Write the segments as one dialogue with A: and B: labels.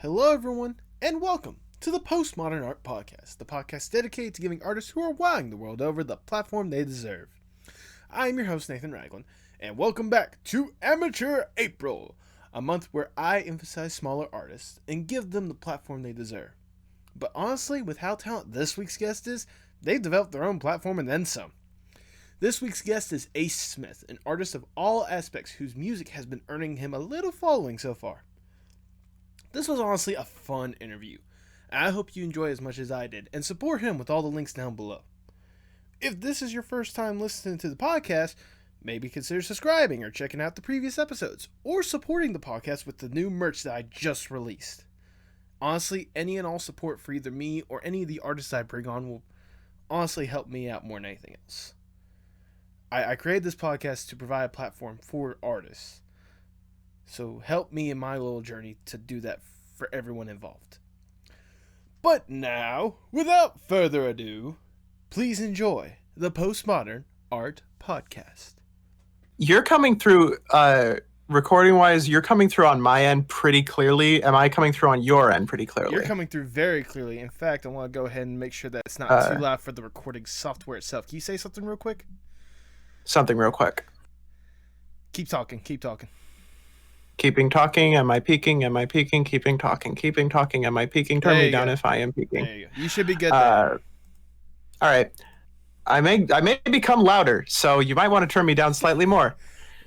A: Hello, everyone, and welcome to the Postmodern Art Podcast, the podcast dedicated to giving artists who are wowing the world over the platform they deserve. I am your host, Nathan Ragland, and welcome back to Amateur April, a month where I emphasize smaller artists and give them the platform they deserve. But honestly, with how talented this week's guest is, they've developed their own platform and then some. This week's guest is Ace Smith, an artist of all aspects whose music has been earning him a little following so far. This was honestly a fun interview. I hope you enjoy as much as I did, and support him with all the links down below. If this is your first time listening to the podcast, maybe consider subscribing or checking out the previous episodes, or supporting the podcast with the new merch that I just released. Honestly, any and all support for either me or any of the artists I bring on will honestly help me out more than anything else. I created this podcast to provide a platform for artists. So help me in my little journey to do that for everyone involved. But now, without further ado, please enjoy the Postmodern Art Podcast.
B: You're coming through, recording-wise, you're coming through on my end pretty clearly. Am I coming through on your end pretty clearly?
A: You're coming through very clearly. In fact, I want to go ahead and make sure that it's not too loud for the recording software itself. Can you say something real quick?
B: Something real quick.
A: Keep talking.
B: Keeping talking, am I peaking? Am I peaking? Keeping talking, am I peaking? Turn me down if I am peaking.
A: There you go. You should be good there.
B: All right. I may become louder, so you might want to turn me down slightly more.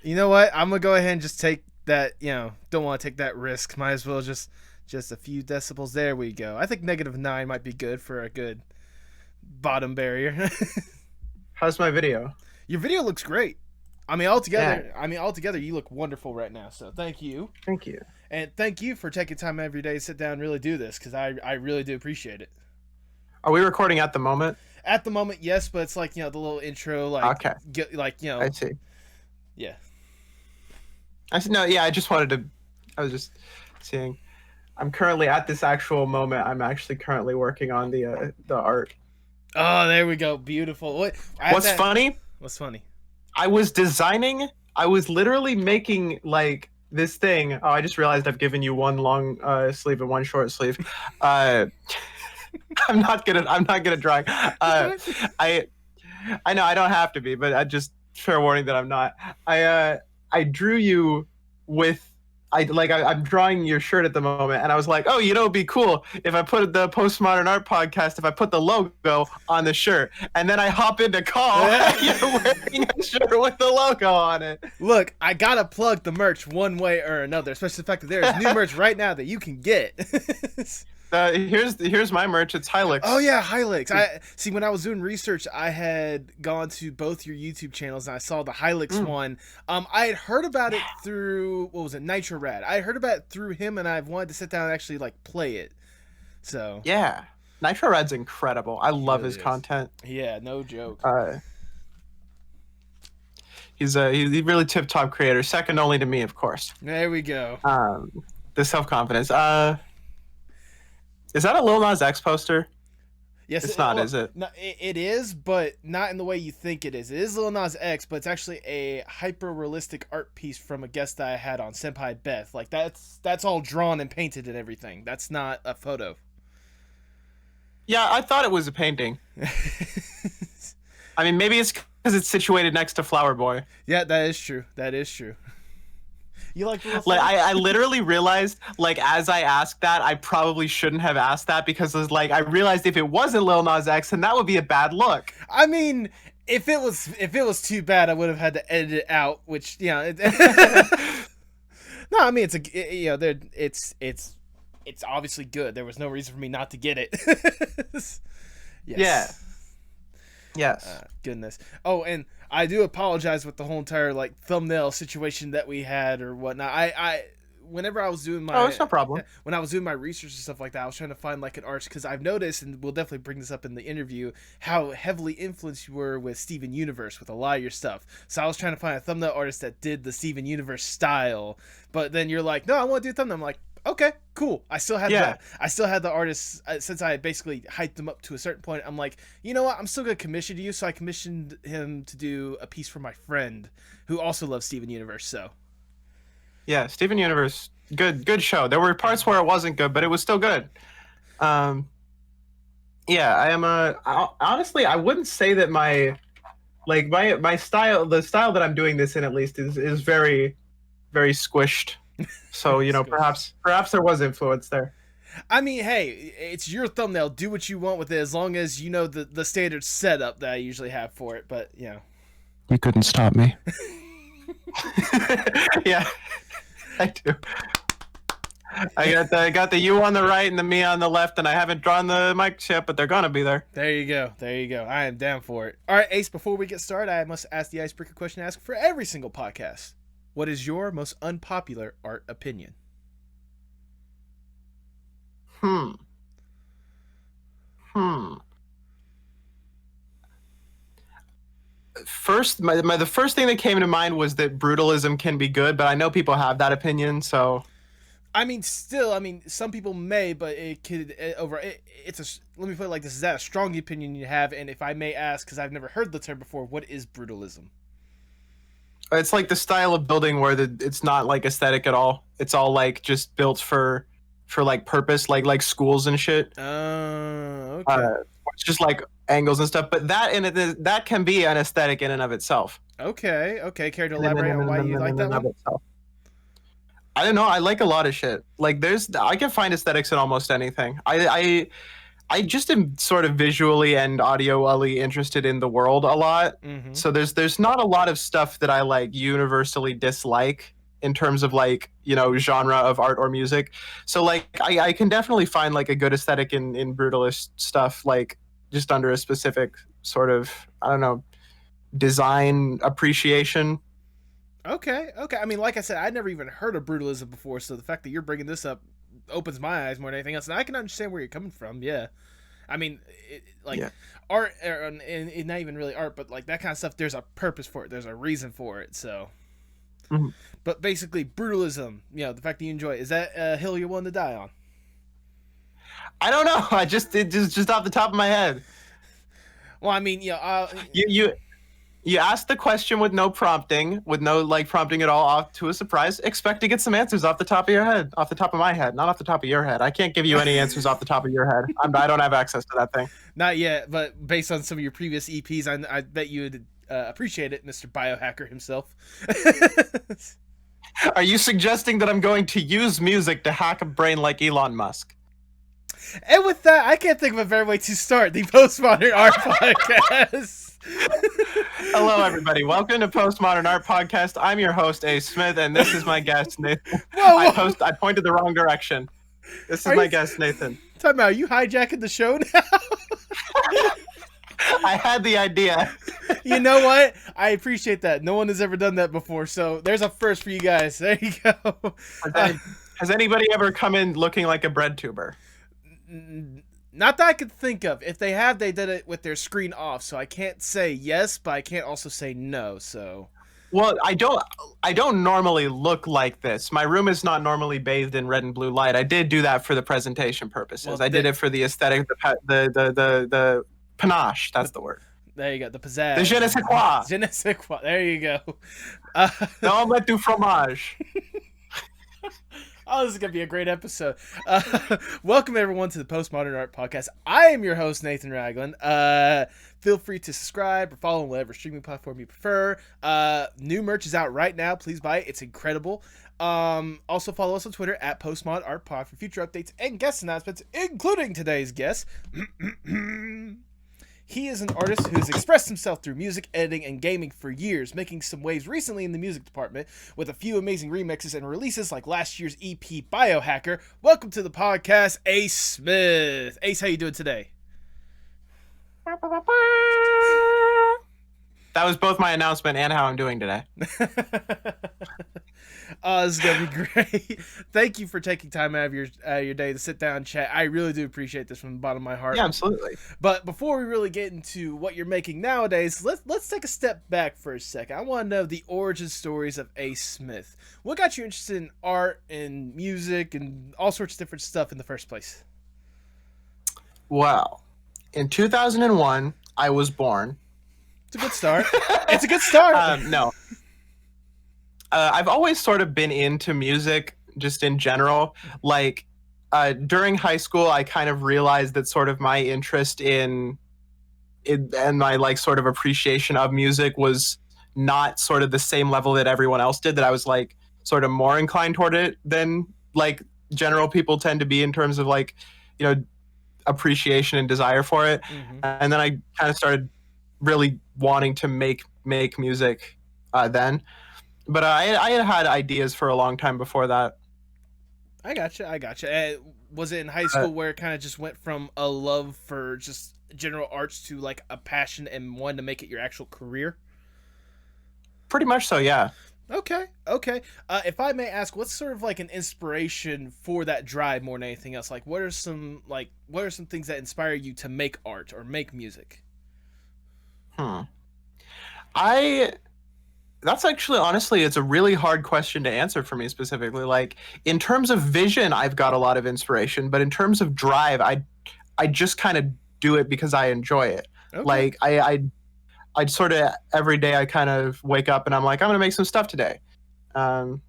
A: You know what? I'm going to go ahead and just take that, don't want to take that risk. Might as well just a few decibels. There we go. I think -9 might be good for a good bottom barrier.
B: How's my video?
A: Your video looks great. Altogether, you look wonderful right now. So thank you.
B: Thank you.
A: And thank you for taking time every day to sit down and really do this, because I really do appreciate it.
B: Are we recording at the moment?
A: At the moment, yes, but it's like, the little intro, like,
B: okay.
A: I
B: see.
A: Yeah.
B: I was just seeing. I'm currently at this actual moment. I'm actually currently working on the art.
A: Oh, there we go. Beautiful.
B: What's funny?
A: What's funny?
B: I was literally making like this thing. Oh, I just realized I've given you one long sleeve and one short sleeve. I'm not good at drawing. I know I don't have to be, but I just fair warning that I'm not. I drew you with I'm drawing your shirt at the moment, and I was like, oh, it'd be cool if I put the Postmodern Art Podcast, if I put the logo on the shirt, and then I hop into call, and you're wearing a shirt with the logo on it.
A: Look, I gotta plug the merch one way or another, especially the fact that there is new merch right now that you can get.
B: Here's my merch. It's Hilux.
A: Oh yeah, Hilux. I see. When I was doing research, I had gone to both your YouTube channels and I saw the Hilux one. I had heard about it through Nitro Rad. I heard about it through him, and I wanted to sit down and actually play it. So
B: yeah, Nitro Rad's incredible. I love his content.
A: Yeah, no joke.
B: He's a really tip top creator, second only to me, of course.
A: There we go.
B: The self confidence. Is that a Lil Nas X poster?
A: Yes,
B: it's not, is it?
A: No, it is, but not in the way you think it is. It is Lil Nas X, but it's actually a hyper-realistic art piece from a guest that I had on, Senpai Beth. Like, that's all drawn and painted and everything. That's not a photo.
B: Yeah, I thought it was a painting. I mean, maybe it's because it's situated next to Flower Boy.
A: Yeah, that is true. You like
B: I literally realized, as I asked that, I probably shouldn't have asked that, because I realized if it wasn't Lil Nas X, then that would be a bad look.
A: I mean, if it was too bad, I would have had to edit it out, which No, I mean it's obviously good. There was no reason for me not to get it. Yes.
B: Yeah. Yes.
A: Goodness. Oh, and I do apologize with the whole entire thumbnail situation that we had or whatnot. Whenever I was doing my
B: it's no problem.
A: When I was doing my research and stuff like that, I was trying to find an artist, because I've noticed, and we'll definitely bring this up in the interview, how heavily influenced you were with Steven Universe with a lot of your stuff. So I was trying to find a thumbnail artist that did the Steven Universe style, but then you're like, no, I want to do a thumbnail. I'm like, okay, cool. I still had the artist, since I had basically hyped them up to a certain point. I'm like, you know what? I'm still gonna commission you. So I commissioned him to do a piece for my friend who also loves Steven Universe. So
B: yeah, Steven Universe good show. There were parts where it wasn't good, but it was still good. Yeah, I am honestly, I wouldn't say that my style, the style that I'm doing this in at least is very very squished. So, perhaps there was influence there.
A: I mean, hey, it's your thumbnail. Do what you want with it, as long as you know the standard setup that I usually have for it. But
B: You couldn't stop me. Yeah, I do. I got the you on the right and the me on the left, and I haven't drawn the mic yet, but they're gonna be there.
A: There you go. I am down for it. All right, Ace. Before we get started, I must ask the icebreaker question I ask for every single podcast. What is your most unpopular art opinion?
B: First, the first thing that came to mind was that brutalism can be good, but I know people have that opinion, so.
A: I mean, some people may, but it could let me put it like this: is that a strong opinion you have? And if I may ask, because I've never heard the term before, what is brutalism?
B: It's like the style of building where it's not like aesthetic at all. It's all like just built for like purpose, like schools and shit.
A: Okay.
B: It's just like angles and stuff, but that can be an aesthetic in and of itself.
A: Okay. Care to elaborate on why you like that one?
B: I don't know. I like a lot of shit. Like I can find aesthetics in almost anything. I just am sort of visually and audio-ally interested in the world a lot.
A: Mm-hmm.
B: So there's not a lot of stuff that I like universally dislike in terms of like, genre of art or music. So like I can definitely find like a good aesthetic in brutalist stuff, like just under a specific sort of, I don't know, design appreciation.
A: Okay. I mean, like I said, I'd never even heard of brutalism before, so the fact that you're bringing this up opens my eyes more than anything else, and I can understand where you're coming from. Yeah, I mean, art, and not even really art, but like that kind of stuff. There's a purpose for it. There's a reason for it. So, But basically, brutalism. The fact that you enjoy it, is that a hill you're willing to die on?
B: I don't know. It just off the top of my head.
A: Well, I mean,
B: You ask the question with no prompting, with no like prompting at all, off to a surprise. Expect to get some answers off the top of your head, off the top of my head, not off the top of your head. I can't give you any answers off the top of your head. I don't have access to that thing.
A: Not yet, but based on some of your previous EPs, I bet you would appreciate it, Mr. Biohacker himself.
B: Are you suggesting that I'm going to use music to hack a brain like Elon Musk?
A: And with that, I can't think of a better way to start the Postmodern Art Podcast.
B: Hello, everybody. Welcome to Postmodern Art Podcast. I'm your host, Ace Smith, and this is my guest, Nathan.
A: Whoa.
B: I pointed the wrong direction. This is my guest, Nathan.
A: Time out. Are you hijacking the show now?
B: I had the idea.
A: You know what? I appreciate that. No one has ever done that before, so there's a first for you guys. There you go.
B: Has anybody ever come in looking like a bread tuber?
A: Not that I could think of. If they have, they did it with their screen off, so I can't say yes, but I can't also say no. So,
B: well, I don't normally look like this. My room is not normally bathed in red and blue light. I did do that for the presentation purposes. Well, I did it for the aesthetic, the panache. That's the word.
A: There you go. The pizzazz.
B: The je ne sais quoi.
A: Je ne sais quoi. There you go.
B: Omelette du fromage.
A: Oh, this is going to be a great episode. Welcome, everyone, to the Postmodern Art Podcast. I am your host, Nathan Ragland. Feel free to subscribe or follow on whatever streaming platform you prefer. New merch is out right now. Please buy it. It's incredible. Also, follow us on Twitter at PostmodArtPod for future updates and guest announcements, including today's guest. He is an artist who has expressed himself through music, editing, and gaming for years, making some waves recently in the music department with a few amazing remixes and releases like last year's EP Biohacker. Welcome to the podcast, Ace Smith. Ace, how you doing today?
B: That was both my announcement and how I'm doing today.
A: This is gonna be great. Thank you for taking time out of your day to sit down and chat. I really do appreciate this from the bottom of my heart.
B: Yeah, absolutely.
A: But before we really get into what you're making nowadays, let's take a step back for a second. I want to know the origin stories of Ace Smith. What got you interested in art and music and all sorts of different stuff in the first place?
B: Well, in 2001, I was born.
A: It's a good start. It's a good start.
B: No. I've always sort of been into music, just in general. Like during high school, I kind of realized that sort of my interest in it and my like sort of appreciation of music was not sort of the same level that everyone else did. That I was like sort of more inclined toward it than like general people tend to be in terms of like you know appreciation and desire for it.
A: Mm-hmm.
B: And then I kind of started really wanting to make music then. But I had had ideas for a long time before that.
A: I gotcha. I gotcha. Was it in high
B: Uh,
A: school where it kind of just went from a love for just general arts to like a passion and wanting to make it your actual career?
B: Pretty much so, yeah.
A: Okay, okay. If I may ask, what's sort of like an inspiration for that drive more than anything else? Like, what are some things that inspire you to make art or make music?
B: Hmm. I That's actually honestly it's a really hard question to answer for me specifically. Like in terms of vision, I've got a lot of inspiration, but in terms of drive, I just kind of do it because I enjoy it.
A: Okay.
B: Like I sort of every day I kind of wake up and I'm like I'm gonna make some stuff today. Um,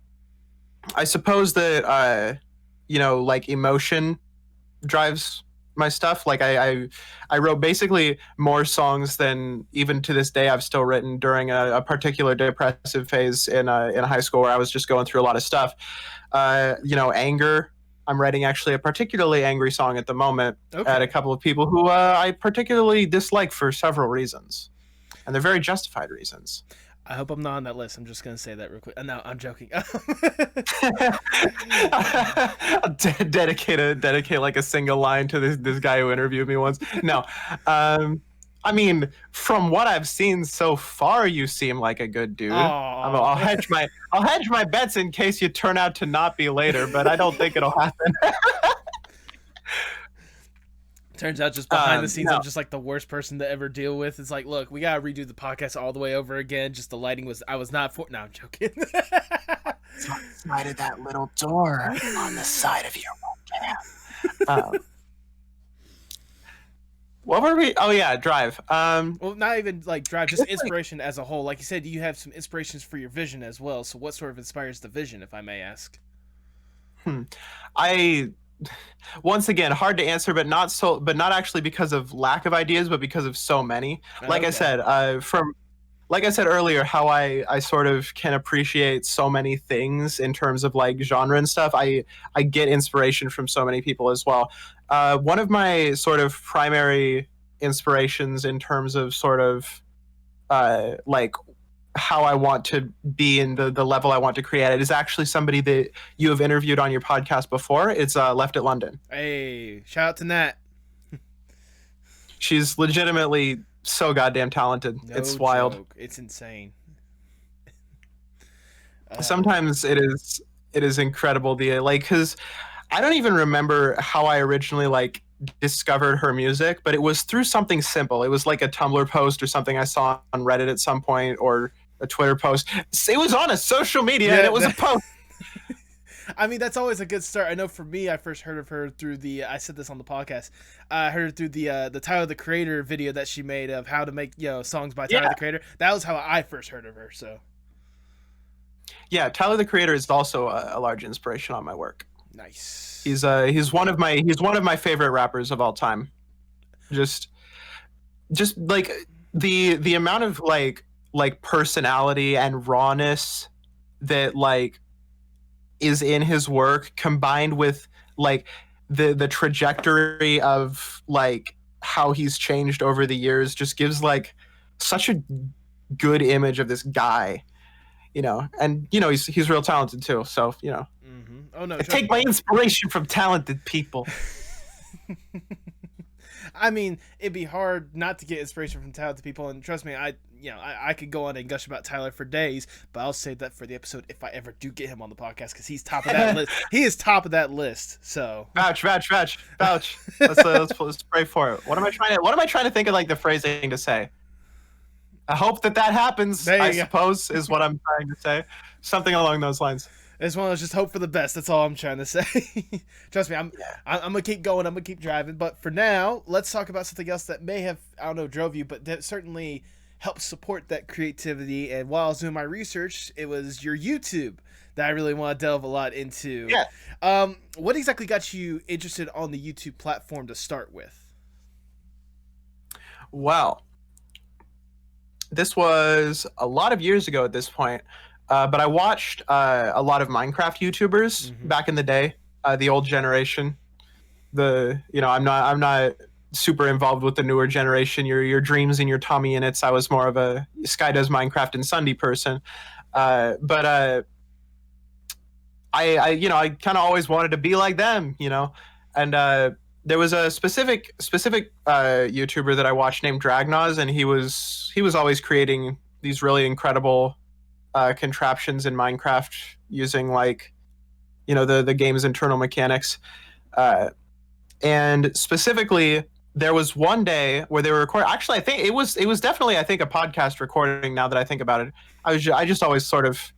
B: I suppose that like emotion drives my stuff. Like I wrote basically more songs than even to this day I've still written during a particular depressive phase in high school where I was just going through a lot of stuff. Anger. I'm writing actually a particularly angry song at the moment at a
A: Okay.
B: couple of people who I particularly dislike for several reasons, and they're very justified reasons.
A: I hope I'm not on that list. I'm just gonna say that real quick. No, I'm joking.
B: Dedicate like a single line to this guy who interviewed me once. No, um, I mean, from what I've seen so far, you seem like a good dude.
A: Oh.
B: I'll hedge my bets in case you turn out to not be later, but I don't think it'll happen.
A: Turns out just behind the scenes,
B: No,
A: I'm just like the worst person to ever deal with. It's like, look, we gotta redo the podcast all the way over again. Just the lighting was, I was not for. No, I'm joking.
B: it's on the side of that little door on the side of your webcam. What were we? Oh yeah, drive.
A: Well, not even like drive, just inspiration as a whole. Like you said, you have some inspirations for your vision as well. So, what sort of inspires the vision, if I may ask?
B: I once again hard to answer, but not actually because of lack of ideas, but because of so many. Like I
A: Okay.
B: said, from like I said earlier, how I sort of can appreciate so many things in terms of like genre and stuff. I get inspiration from so many people as well. One of my sort of primary inspirations in terms of sort of like how I want to be in the level I want to create it is actually somebody that you have interviewed on your podcast before. It's Left at London.
A: Hey, shout out to Nat.
B: She's legitimately so goddamn talented.
A: No
B: It's wild.
A: joke. It's insane.
B: Sometimes it is incredible the like because I don't even remember how I originally like discovered her music, but it was through something simple. It was like a Tumblr post or something I saw on Reddit at some point or a Twitter post. It was on a social media and it was a post.
A: I mean, that's always a good start. I know for me, I first heard of her through the. I said this on the podcast. I heard it through the Tyler the Creator video that she made of how to make songs by Tyler
B: Yeah.
A: the Creator. That was how I first heard of her. So
B: Yeah, Tyler the Creator is also a large inspiration on my work.
A: nice.
B: He's one of my favorite rappers of all time. Just like the amount of like personality and rawness that like is in his work combined with like the trajectory of like how he's changed over the years just gives like such a good image of this guy, and he's real talented too, so
A: Oh no,
B: I
A: trust
B: take my inspiration from talented people.
A: I mean, it'd be hard not to get inspiration from talented people, and trust me, I could go on and gush about Tyler for days, but I'll save that for the episode if I ever do get him on the podcast because he's top of that list. He is top of that list. So
B: Vouch. Let's pray for it. What am I trying to think of like the phrasing to say? I hope that happens.
A: There you
B: I
A: go.
B: suppose is what I'm trying to say. Something along those lines.
A: it's one of those just hope for the best. That's all I'm trying to say. Trust me, I'm gonna keep going. I'm gonna keep driving. But for now, let's talk about something else that may have drove you, but that certainly helps support that creativity. And while I was doing my research, it was your YouTube that I really want to delve a lot into.
B: Yeah.
A: What exactly got you interested on the YouTube platform to start with?
B: Well, this was a lot of years ago at this point, but I watched a lot of Minecraft YouTubers back in the day, the old generation. I'm not super involved with the newer generation. Your dreams and your Tommy Innits. I was more of a Sky Does Minecraft and Sunday person, but I kind of always wanted to be like them, and there was a specific YouTuber that I watched named Dragnoz, and he was always creating these really incredible contraptions in Minecraft using like the game's internal mechanics, and specifically there was one day where they were recording. Actually, I think it was definitely, I think, a podcast recording. Now that I think about it, I just always sort of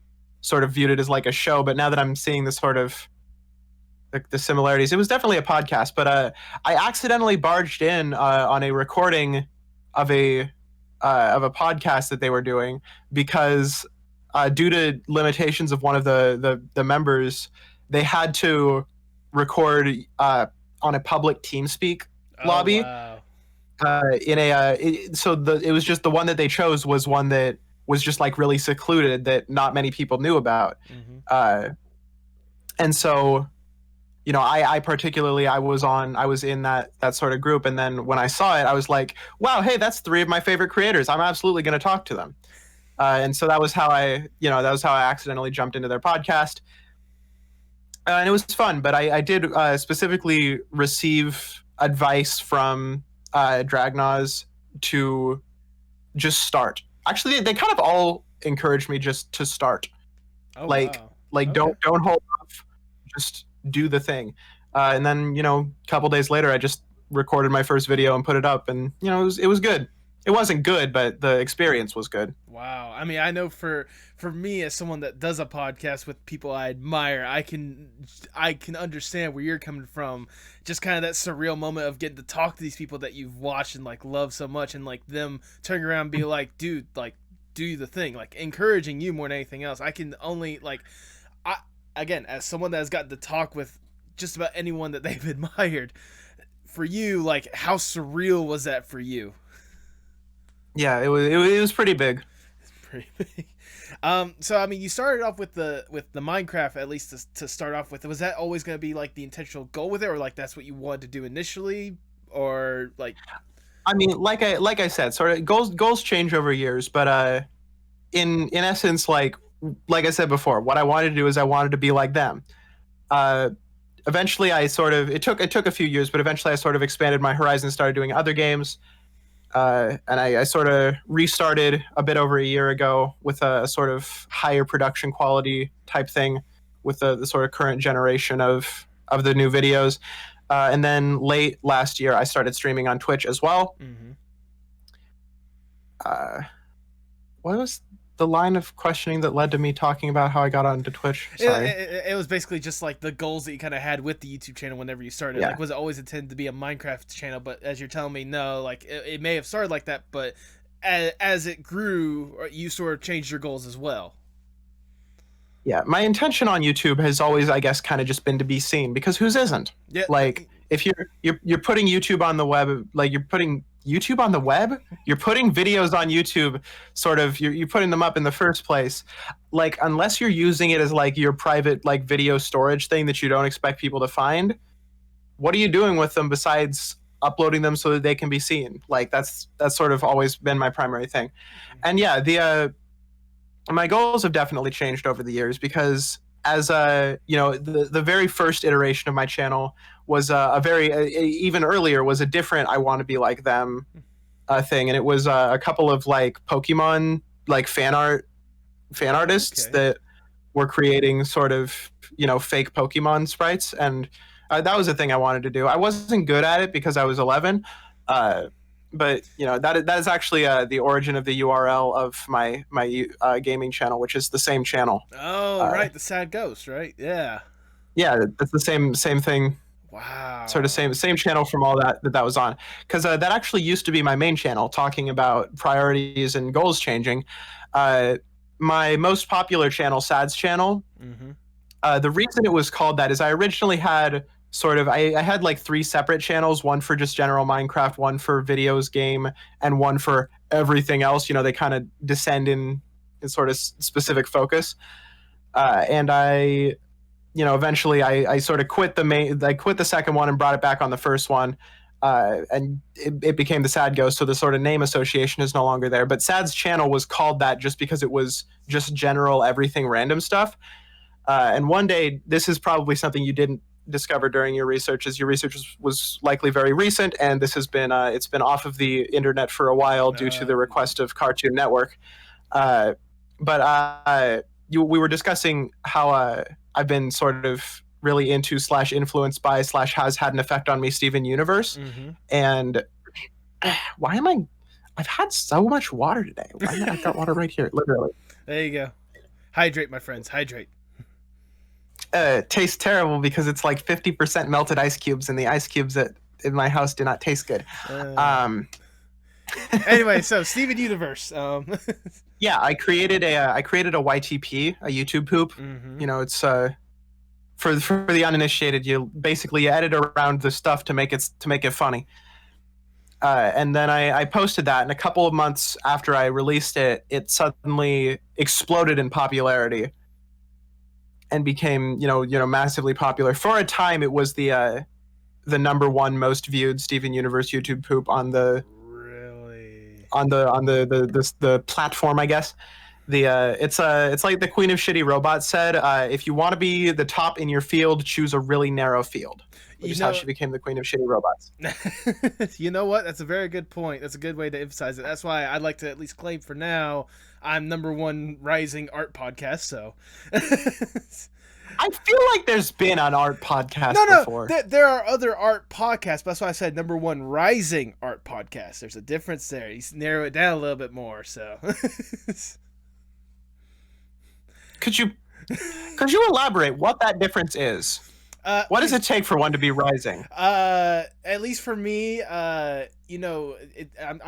B: viewed it as like a show, but now that I'm seeing the sort of the similarities, it was definitely a podcast. But I accidentally barged in on a recording of a podcast that they were doing because due to limitations of one of the members, they had to record on a public TeamSpeak lobby.
A: Wow.
B: It was just the one that they chose was one that was just like really secluded that not many people knew about. And so, I particularly, I was in that sort of group. And then when I saw it, I was like, wow, hey, that's 3 of my favorite creators. I'm absolutely going to talk to them. And so that was how I accidentally jumped into their podcast. And it was fun, but I did specifically receive advice from Dragnoz to just start. Actually, they kind of all encouraged me just to start.
A: Oh,
B: like
A: wow.
B: Don't hold off, just do the thing. And then a couple days later, I just recorded my first video and put it up, and it was good. It wasn't good, but the experience was good.
A: Wow. I mean, I know for me, as someone that does a podcast with people I admire, I can understand where you're coming from. Just kind of that surreal moment of getting to talk to these people that you've watched and like love so much, and like them turning around and be like, dude, like do the thing, like encouraging you more than anything else. I can only again, as someone that has gotten to talk with just about anyone that they've admired, for you, like how surreal was that for you?
B: Yeah, it was pretty big.
A: It's pretty big. So I mean, you started off with the Minecraft, at least to start off with. Was that always going to be like the intentional goal with it, or like that's what you wanted to do initially, or like?
B: I mean, like I said, sort of goals change over years, but in essence, like I said before, what I wanted to do is I wanted to be like them. Eventually, it took a few years, but eventually I sort of expanded my horizons, started doing other games. And I sort of restarted a bit over a year ago with a sort of higher production quality type thing with the sort of current generation of the new videos. And then late last year, I started streaming on Twitch as well. What was the line of questioning that led to me talking about how I got onto Twitch? Sorry.
A: It was basically just like the goals that you kind of had with the YouTube channel whenever you started.
B: Yeah.
A: Like, was it always intended to be a Minecraft channel? But as you're telling me, no, like it may have started like that, but as it grew, you sort of changed your goals as well.
B: Yeah, my intention on YouTube has always, I guess, kind of just been to be seen, because whose isn't?
A: Yeah.
B: Like, if you're putting YouTube on the web, like you're putting YouTube on the web, you're putting videos on YouTube, sort of, you're putting them up in the first place. Like, unless you're using it as like your private like video storage thing that you don't expect people to find, what are you doing with them besides uploading them so that they can be seen? Like, that's sort of always been my primary thing. And yeah, my goals have definitely changed over the years, because as the very first iteration of my channel was a very even earlier was a different I want to be like them thing, and it was a couple of like Pokemon like fan artists that were creating sort of fake Pokemon sprites, and that was the thing I wanted to do. I wasn't good at it because I was 11, but that is actually the origin of the URL of my gaming channel, which is the same channel.
A: Oh, right, the sad ghost, right? Yeah.
B: Yeah, that's the same thing.
A: Wow.
B: Sort of same channel from all that was on, because that actually used to be my main channel, talking about priorities and goals changing. My most popular channel, Sad's channel, The reason it was called that is I originally had I had like three separate channels, one for just general Minecraft, one for videos game, and one for everything else. They kind of descend in sort of specific focus. And eventually I sort of I quit the second one and brought it back on the first one. And it became the Sad Ghost, so the sort of name association is no longer there. But Sad's channel was called that just because it was just general everything random stuff. And one day, this is probably something you didn't discover during your research, as your research was likely very recent, and this has been it's been off of the internet for a while due to the request of Cartoon Network. But we were discussing how I've been sort of really into / influenced by / has had an effect on me, Steven Universe. And why am I've had so much water today. I've got water right here, literally.
A: There you go. Hydrate, my friends. Hydrate.
B: Tastes terrible because it's like 50% melted ice cubes, and the ice cubes in my house do not taste good.
A: Anyway, so Steven Universe.
B: Yeah, I created a YTP, a YouTube poop. It's for the uninitiated, you edit around the stuff to make it funny. And then I posted that, and a couple of months after I released it, it suddenly exploded in popularity and became massively popular. For a time, it was the number one most viewed Steven Universe YouTube poop on the platform, I guess. It's like the Queen of Shitty Robots said, if you want to be the top in your field, choose a really narrow field. Which is how she became the Queen of Shitty Robots.
A: You know what? That's a very good point. That's a good way to emphasize it. That's why I'd like to at least claim for now I'm number one rising art podcast. So
B: I feel like there's been an art podcast before.
A: There are other art podcasts, but that's why I said number one rising art podcast. There's a difference there. You narrow it down a little bit more. So
B: could you elaborate what that difference is? What does it take for one to be rising?
A: At least for me, I'm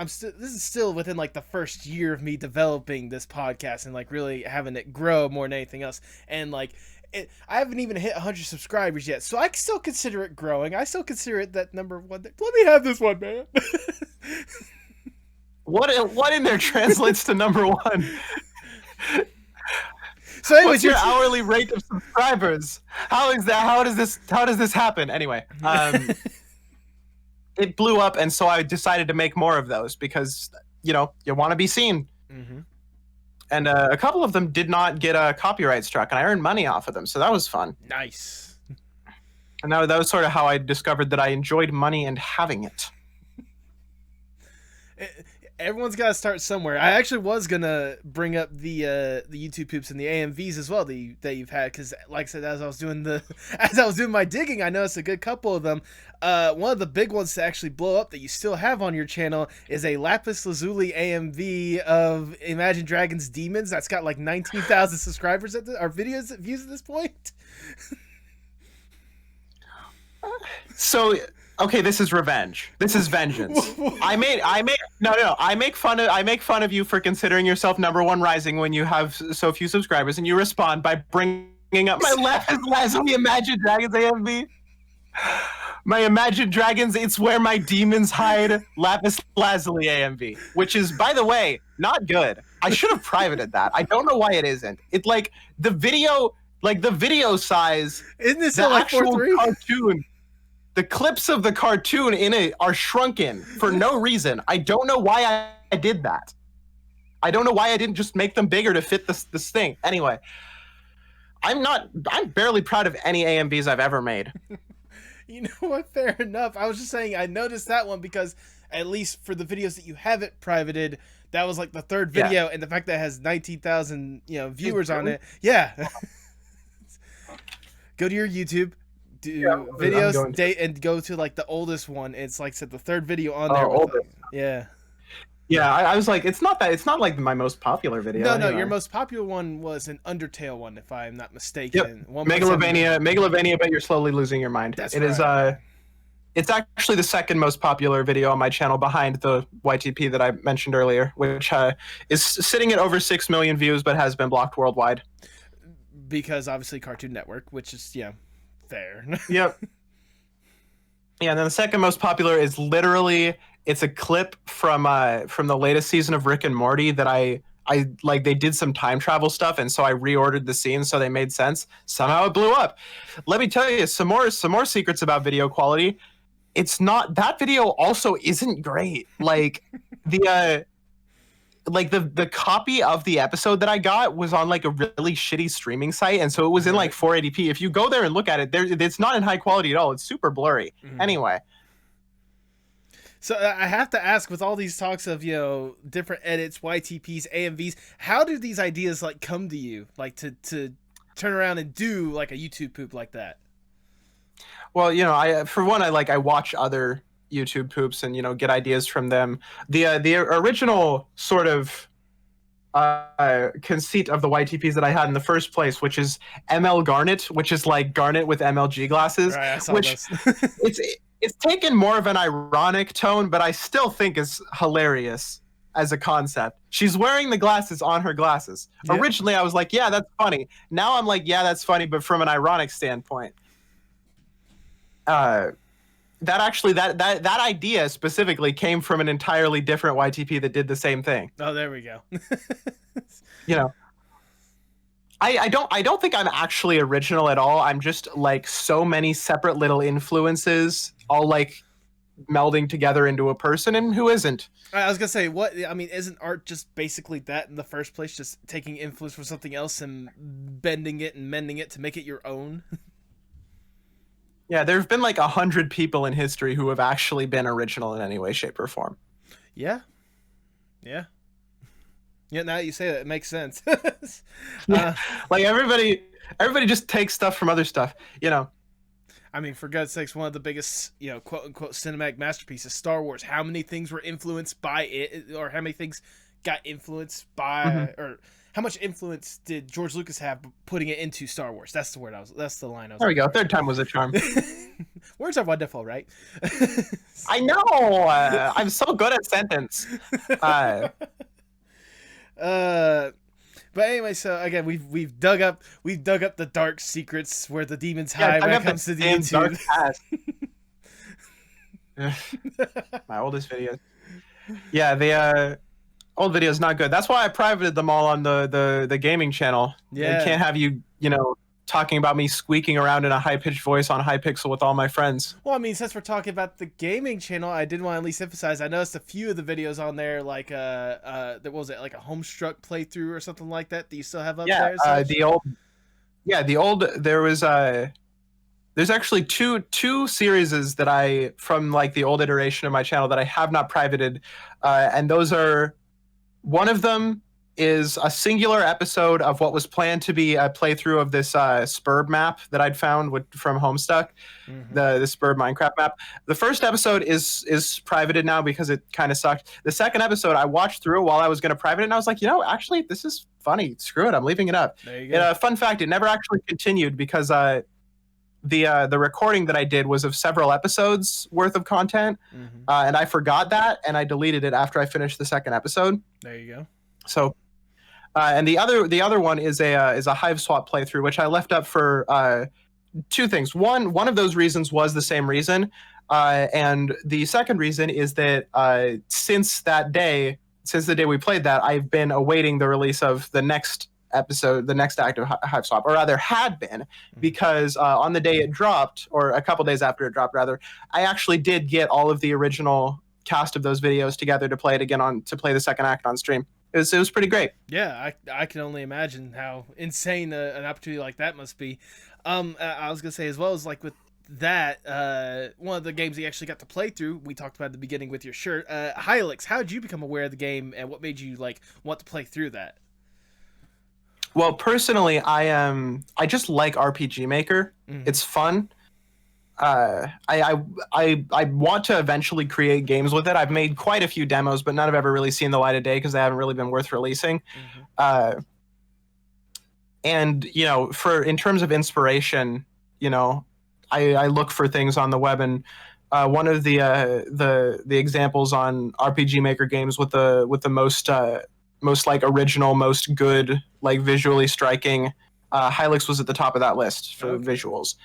A: still. This is still within like the first year of me developing this podcast and like really having it grow more than anything else. And like, I haven't even hit 100 subscribers yet, so I still consider it growing. I still consider it that number one. Let me have this one, man.
B: What in there translates to number one?
A: So anyways,
B: what's your hourly rate of subscribers? How is that? How does this happen? Anyway, it blew up, and so I decided to make more of those because you want to be seen. And a couple of them did not get a copyright struck, and I earned money off of them, so that was fun.
A: Nice.
B: And that was sort of how I discovered that I enjoyed money and having it.
A: Everyone's got to start somewhere. I actually was gonna bring up the YouTube poops and the AMVs as well that you've had, because like I said, as I was doing my digging, I noticed a good couple of them. One of the big ones to actually blow up that you still have on your channel is a Lapis Lazuli AMV of Imagine Dragons Demons. That's got like 19,000 subscribers views at this point.
B: So. Okay, this is revenge. This is vengeance. I make fun of you for considering yourself number one rising when you have so few subscribers, and you respond by bringing up my Lapis Lazuli Imagine Dragons AMV. My Imagine Dragons, it's where my demons hide, Lapis Lazuli AMV, which is, by the way, not good. I should have privated that. I don't know why it isn't. It's like the video size.
A: Isn't this like
B: actual cartoon? The clips of the cartoon in it are shrunken for no reason. I don't know why I did that. I don't know why I didn't just make them bigger to fit this thing. Anyway, I'm barely proud of any AMVs I've ever made.
A: You know what? Fair enough. I was just saying I noticed that one because at least for the videos that you have it privated, that was like the third video, and the fact that it has 19,000 viewers on it. Yeah. Go to your YouTube. Do videos, date, and go to like the oldest one. It's like said the third video on there.
B: I was like, it's not like my most popular video.
A: No, anyway. Your most popular one was an Undertale one, if I'm not mistaken.
B: Yep. Megalovania, but you're slowly losing your mind.
A: That's right.
B: It's actually the second most popular video on my channel behind the YTP that I mentioned earlier, which is sitting at over 6 million views, but has been blocked worldwide.
A: because obviously Cartoon Network, which is fair.
B: Yep. Yeah, and then the second most popular is literally it's a clip from the latest season of Rick and Morty that I like. They did some time travel stuff, and so I reordered the scenes so they made sense. Somehow it blew up. Let me tell you some more secrets about video quality. It's not that video also isn't great. Like the the copy of the episode that I got was on like a really shitty streaming site, and so it was in like 480p. If you go there and look at it, it's not in high quality at all. It's super blurry. Anyway.
A: So I have to ask, with all these talks of different edits, YTPs, AMVs, how do these ideas like come to you, like to turn around and do like a YouTube poop like that?
B: Well, I watch other YouTube poops and get ideas from them. The original sort of conceit of the YTPs that I had in the first place, which is ML Garnet, which is like Garnet with MLG glasses,
A: right, I saw
B: which it's taken more of an ironic tone, but I still think is hilarious as a concept. She's wearing the glasses on her glasses. Yep. Originally, I was like, yeah, that's funny. Now I'm like, yeah, that's funny, but from an ironic standpoint. That idea specifically came from an entirely different YTP that did the same thing.
A: Oh, there we go.
B: I don't think I'm actually original at all. I'm just like so many separate little influences all like melding together into a person, and who isn't?
A: I was gonna say, isn't art just basically that in the first place, just taking influence from something else and bending it and mending it to make it your own?
B: Yeah, there have been like 100 people in history who have actually been original in any way, shape, or form.
A: Yeah. Now that you say that, it makes sense.
B: Like everybody just takes stuff from other stuff,
A: I mean, for God's sakes, one of the biggest, quote unquote cinematic masterpieces, Star Wars. How many things were influenced by it, or how many things got influenced by, or how much influence did George Lucas have putting it into Star Wars? That's the word that's the line I was.
B: There we go. Third time was a charm.
A: Words are wonderful, right?
B: I know. I'm so good at sentence.
A: But anyway, so again, we've dug up the dark secrets where the demons hide when it comes to the YouTube.
B: My oldest videos. Yeah, the old videos not good. That's why I privated them all on the gaming channel. Yeah, I can't have you talking about me squeaking around in a high-pitched voice on Hypixel with all my friends.
A: Well, I mean, since we're talking about the gaming channel, I did want to at least emphasize, I noticed a few of the videos on there, like, what was it, like a Homestruck playthrough or something like that you still have up there?
B: There was, there's actually two series that from like the old iteration of my channel that I have not privated, and those are, one of them is a singular episode of what was planned to be a playthrough of this Spurb map that I'd found from Homestuck, the Spurb Minecraft map. The first episode is privated now because it kind of sucked. The second episode, I watched through it while I was going to private it, and I was like, actually, this is funny. Screw it, I'm leaving it up.
A: There you go.
B: Fun fact, it never actually continued because the recording that I did was of several episodes worth of content, and I forgot that, and I deleted it after I finished the second episode.
A: There you go.
B: So, and the other one is a Hive Swap playthrough, which I left up for two things. One of those reasons was the same reason, and the second reason is that since the day we played that, I've been awaiting the release of the next episode, the next act of Hive Swap, or rather had been, because on the day it dropped, or a couple days after it dropped, rather, I actually did get all of the original cast of those videos together to play it again to play the second act on stream. It was pretty great.
A: Yeah, I can only imagine how insane an opportunity like that must be. I was gonna say, as well as like with that, one of the games you actually got to play through, we talked about at the beginning with your shirt, Hylics. How did you become aware of the game, and what made you like want to play through that?
B: Well, personally, I just like RPG Maker. It's fun. I want to eventually create games with it. I've made quite a few demos, but none have ever really seen the light of day because they haven't really been worth releasing. And in terms of inspiration, I look for things on the web, and one of the examples on RPG Maker games with the most like original, most good, like visually striking Hylix was at the top of that list for
A: Okay.
B: visuals.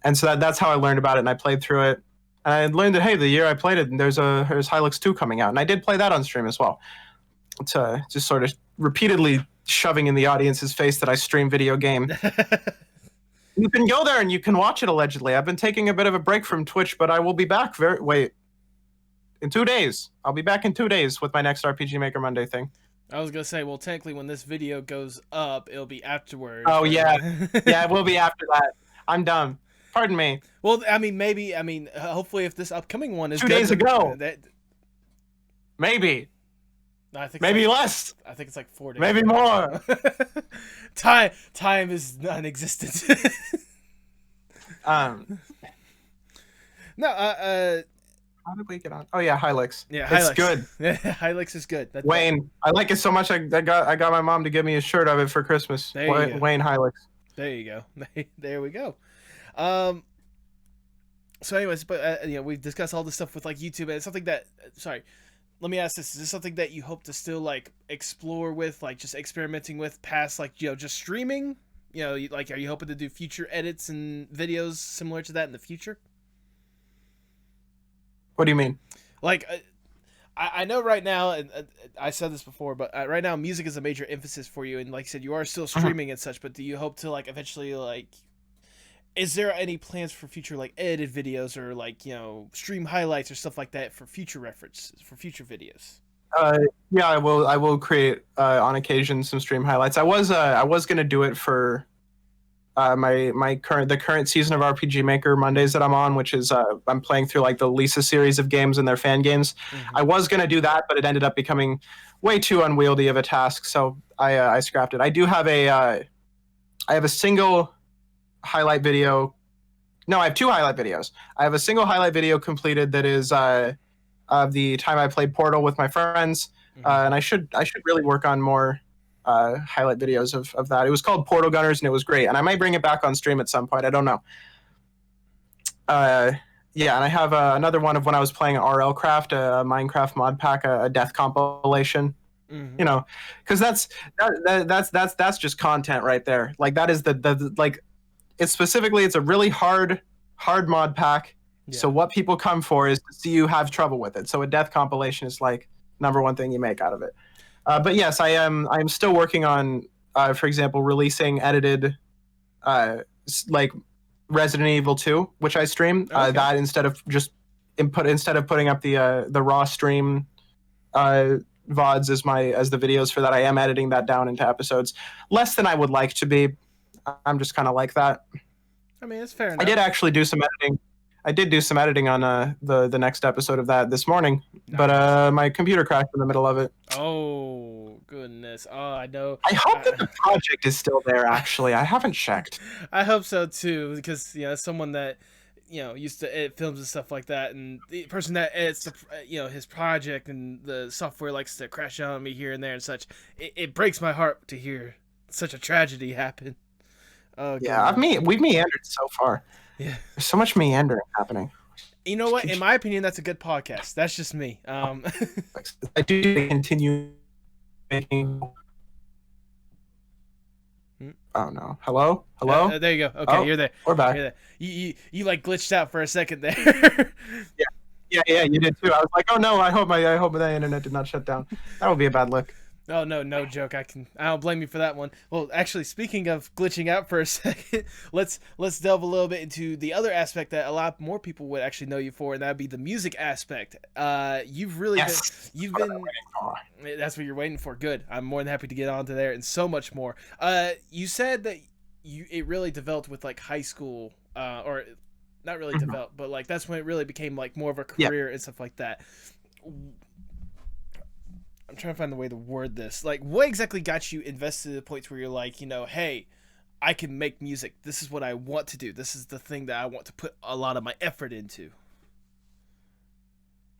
B: And so that's how I learned about it, and I played through it. And I learned that, hey, the year I played it, there's Hylix 2 coming out. And I did play that on stream as well. It's just sort of repeatedly shoving in the audience's face that I stream video game. You can go there and you can watch it, allegedly. I've been taking a bit of a break from Twitch, but I will be back in 2 days. I'll be back in 2 days with my next RPG Maker Monday thing.
A: I was gonna say, well, technically, when this video goes up, it'll be afterwards.
B: Oh, yeah. Yeah, it will be after that. I'm dumb. Pardon me.
A: Well, I mean, hopefully, if this upcoming one is
B: 2 days ago. Maybe.
A: I think
B: maybe less.
A: I think it's like 4 days.
B: Maybe more.
A: Time is non-existent. No.
B: How did we get on? Oh yeah, Hylix.
A: Yeah,
B: It's
A: Hylix.
B: good.
A: Hylix is good.
B: Wayne, I like it so much. I got my mom to give me a shirt of it for Christmas.
A: There you go.
B: Wayne Hylix.
A: There you go. There we go. So, anyways, but we've discussed all this stuff with like YouTube, and it's something that. Sorry, let me ask this: is this something that you hope to still like explore with, like just experimenting with, past like just streaming? Like, are you hoping to do future edits and videos similar to that in the future?
B: What do you mean?
A: Like, I know right now, and I said this before, but right now music is a major emphasis for you, and like I said, you are still streaming and such. But do you hope to like eventually like? Is there any plans for future like edited videos or like stream highlights or stuff like that for future reference for future videos?
B: Yeah, I will create on occasion some stream highlights. I was gonna do it for the current season of RPG Maker Mondays that I'm on, which is I'm playing through like the Lisa series of games and their fan games. Mm-hmm. I was gonna do that, but it and up becoming way too unwieldy of a task, so I scrapped it. I do have I have a single highlight video. No, I have 2 highlight videos. I have a single highlight video completed that is of the time I played Portal with my friends, mm-hmm. And I should really work on more highlight videos of that. It was called Portal Gunners, and it was great. And I might bring it back on stream at some point. I don't know. Yeah, and I have another one of when I was playing RL Craft, a Minecraft mod pack, a death compilation. Mm-hmm. Because that's just content right there. Like that is the like. It's a really hard mod pack. Yeah. So what people come for is to see you have trouble with it. So a death compilation is like #1 thing you make out of it. But yes, I'm still working on, for example, releasing edited, like Resident Evil 2, which I stream. Okay. That instead of putting up the raw stream VODs as the videos for that, I am editing that down into episodes. Less than I would like to be. I'm just kind of like that.
A: I mean, it's fair enough.
B: I did actually do some editing. I did do some editing on the next episode of that this morning, nice. But my computer crashed in the middle of it.
A: Oh, goodness. Oh, I know.
B: I hope that the project is still there, actually. I haven't checked.
A: I hope so, too, because, as someone that, used to edit films and stuff like that, and the person that edits, his project and the software likes to crash out on me here and there and such, it breaks my heart to hear such a tragedy happen. Oh,
B: yeah, we've meandered so far.
A: Yeah,
B: there's so much meandering happening.
A: You know what? In my opinion, that's a good podcast. That's just me.
B: I do continue making. Oh no! Hello?
A: There you go. Okay, you're there.
B: We're back.
A: You're there. You like glitched out for a second there.
B: Yeah. You did too. I was like, oh no! I hope the internet did not shut down. That would be a bad look.
A: Oh, no joke. I don't blame you for that one. Well, actually, speaking of glitching out for a second, let's delve a little bit into the other aspect that a lot more people would actually know you for, and that'd be the music aspect. You've really been that's what you're waiting for. Good. I'm more than happy to get onto there and so much more. You said that it really developed with like high school, or not really mm-hmm. developed, but like that's when it really became like more of a career and stuff like that. I'm trying to find the way to word this. Like, what exactly got you invested to the point where you're like, hey, I can make music. This is what I want to do. This is the thing that I want to put a lot of my effort into.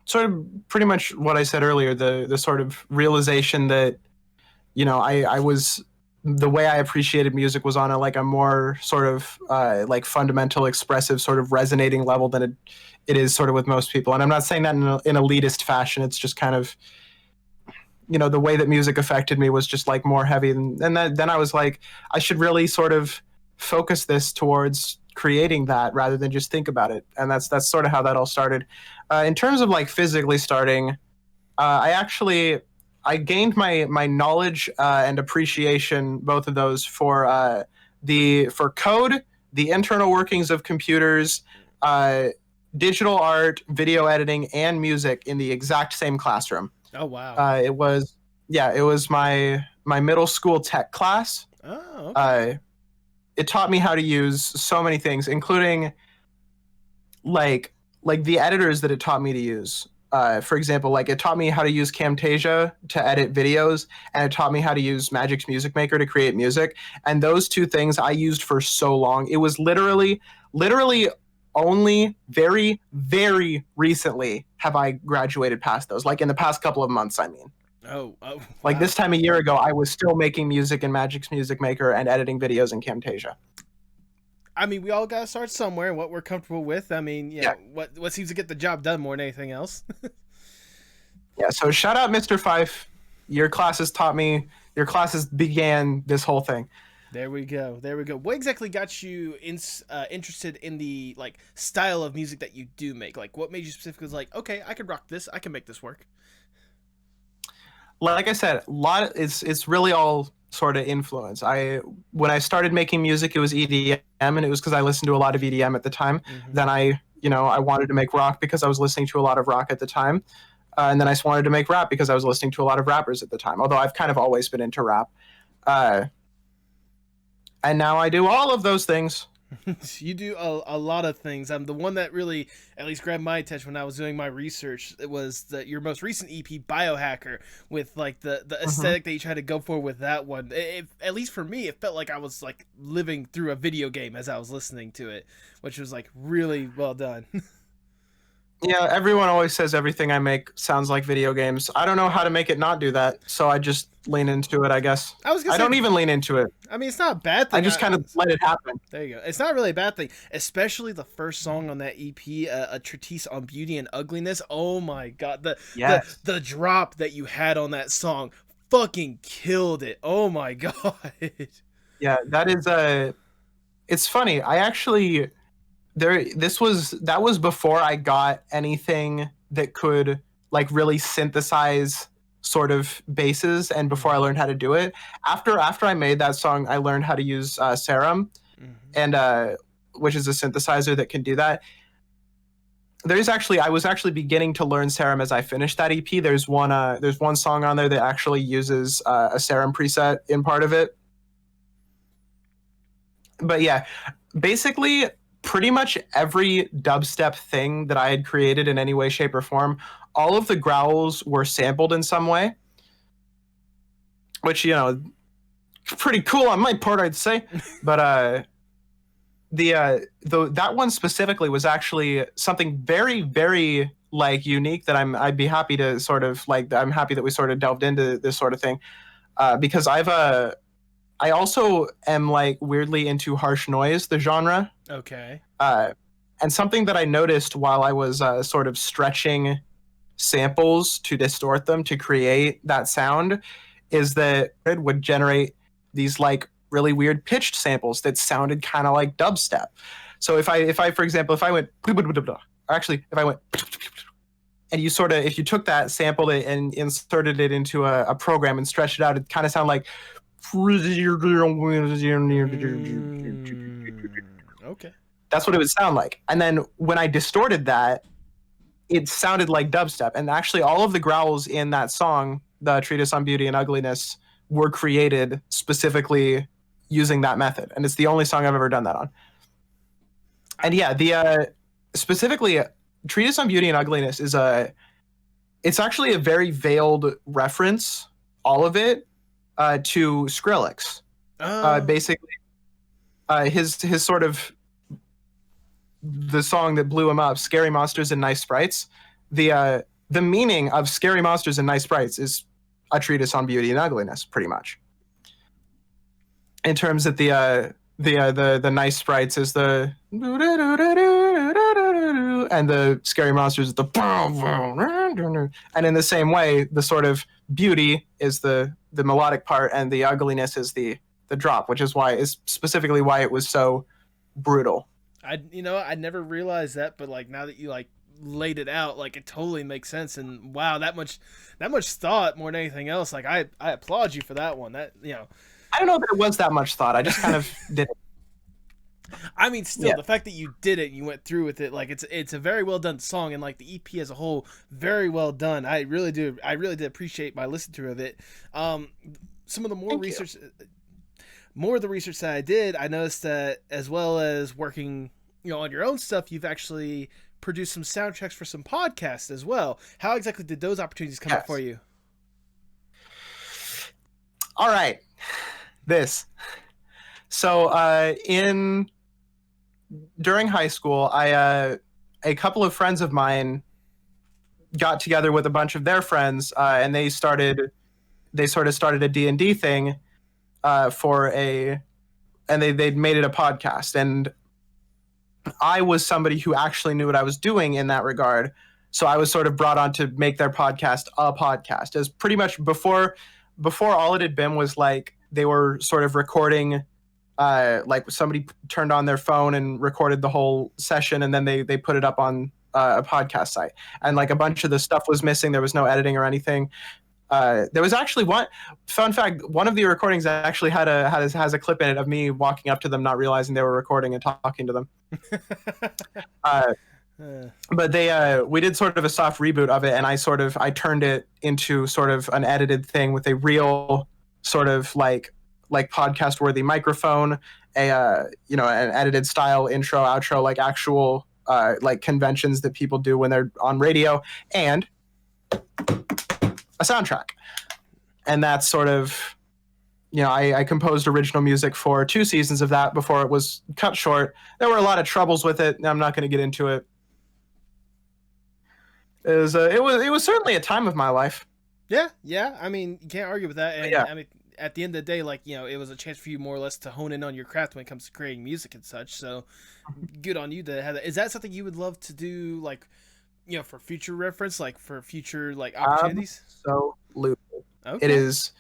B: Sort of pretty much what I said earlier, the sort of realization that, I was, the way I appreciated music was on a more sort of like fundamental, expressive, sort of resonating level than it is sort of with most people. And I'm not saying that in an elitist fashion. It's just kind of, the way that music affected me was just like more heavy, and then I was like, I should really sort of focus this towards creating that rather than just think about it, and that's sort of how that all started. In terms of like physically starting, I gained my knowledge and appreciation, both of those, for code, the internal workings of computers, uh, digital art, video editing, and music in the exact same classroom.
A: Oh wow.
B: It was my middle school tech class.
A: Oh, okay.
B: It taught me how to use so many things, including like the editors that it taught me to use. For example, like it taught me how to use Camtasia to edit videos, and it taught me how to use Magic's Music Maker to create music. And those two things I used for so long. It was literally only very, very recently have I graduated past those. Like in the past couple of months, I mean.
A: Oh,
B: Like
A: wow.
B: this time a year ago, I was still making music in Magic's Music Maker and editing videos in Camtasia.
A: I mean, we all got to start somewhere and what we're comfortable with. I mean,
B: Yeah.
A: what seems to get the job done more than anything else.
B: Yeah, so shout out Mr. Fife. Your classes began this whole thing.
A: There we go. What exactly got you interested in the like style of music that you do make? Like, what made you specifically like, okay, I could rock this. I can make this work.
B: Like I said, it's really all sort of influence. When I started making music, it was EDM, and it was because I listened to a lot of EDM at the time.
A: Mm-hmm.
B: Then I wanted to make rock because I was listening to a lot of rock at the time. And then I wanted to make rap because I was listening to a lot of rappers at the time. Although I've kind of always been into rap. And now I do all of those things.
A: You do a lot of things. The one that really at least grabbed my attention when I was doing my research, it was your most recent EP, Biohacker, with like the aesthetic that you tried to go for with that one. At least for me, it felt like I was like living through a video game as I was listening to it, which was like really well done.
B: Yeah, everyone always says everything I make sounds like video games. I don't know how to make it not do that, so I just lean into it, I guess. I don't even lean into it.
A: I mean, it's not a bad thing.
B: I just kind of let it happen.
A: There you go. It's not really a bad thing, especially the first song on that EP, A Treatise on Beauty and Ugliness. Oh my god, the drop that you had on that song fucking killed it. Oh my god.
B: Yeah, that is it's funny. I actually that was before I got anything that could like really synthesize sort of basses, and before I learned how to do it. After I made that song, I learned how to use Serum, and which is a synthesizer that can do that. I was actually beginning to learn Serum as I finished that EP. There's one song on there that actually uses a Serum preset in part of it. But yeah, basically pretty much every dubstep thing that I had created in any way, shape, or form, all of the growls were sampled in some way, which, pretty cool on my part, I'd say. But that one specifically was actually something very, very like unique that I'd be happy to sort of like. I'm happy that we sort of delved into this sort of thing, because I also am like weirdly into harsh noise, the genre.
A: Okay.
B: And something that I noticed while I was sort of stretching samples to distort them to create that sound is that it would generate these like really weird pitched samples that sounded kind of like dubstep. So if I for example, if I went, and if you took that, sampled it, and inserted it into a program and stretched it out, it kind of sounded like.
A: Okay.
B: That's what it would sound like. And then when I distorted that, it sounded like dubstep. And actually all of the growls in that song, the Treatise on Beauty and Ugliness, were created specifically using that method. And it's the only song I've ever done that on. And yeah, specifically Treatise on Beauty and Ugliness it's actually a very veiled reference, all of it, to Skrillex. Basically, his sort of the song that blew him up, "Scary Monsters and Nice Sprites." The meaning of "Scary Monsters and Nice Sprites" is a treatise on beauty and ugliness, pretty much. In terms that the nice sprites is the and the scary monsters is the and in the same way, the sort of beauty is the melodic part, and the ugliness is the drop, which is specifically why it was so brutal.
A: I never realized that, but like now that you like laid it out, like it totally makes sense. And wow, that much thought more than anything else. Like I applaud you for that one. That
B: I don't know that it was that much thought. I just kind of did it.
A: I mean, still, the fact that you did it, you went through with it, like it's a very well done song, and like the EP as a whole, very well done. I really did appreciate my listen through of it. Some of the more research, more of the research that I did, I noticed that as well as working, on your own stuff, you've actually produced some soundtracks for some podcasts as well. How exactly did those opportunities come up for you?
B: All right, So during high school, a couple of friends of mine got together with a bunch of their friends, and they sort of started a D&D thing and they'd made it a podcast. And I was somebody who actually knew what I was doing in that regard. So I was sort of brought on to make their podcast a podcast. As pretty much before all it had been was like they were sort of recording, like somebody turned on their phone and recorded the whole session, and then they put it up on a podcast site. And like a bunch of the stuff was missing. There was no editing or anything. There was actually one fun fact. One of the recordings actually has a clip in it of me walking up to them, not realizing they were recording, and talking to them. But we did sort of a soft reboot of it, and I turned it into sort of an edited thing with a real sort of like podcast worthy microphone, an edited style intro, outro, like actual like conventions that people do when they're on radio, and a soundtrack. And that's sort of, I composed original music for 2 seasons of that before it was cut short. There were a lot of troubles with it. I'm not going to get into it. It was certainly a time of my life.
A: Yeah. I mean, you can't argue with that. And
B: yeah.
A: I mean, at the end of the day, like, it was a chance for you more or less to hone in on your craft when it comes to creating music and such. So good on you to have that. Is that something you would love to do, like, for future reference, like for future like opportunities?
B: Absolutely.
A: Okay.
B: It is.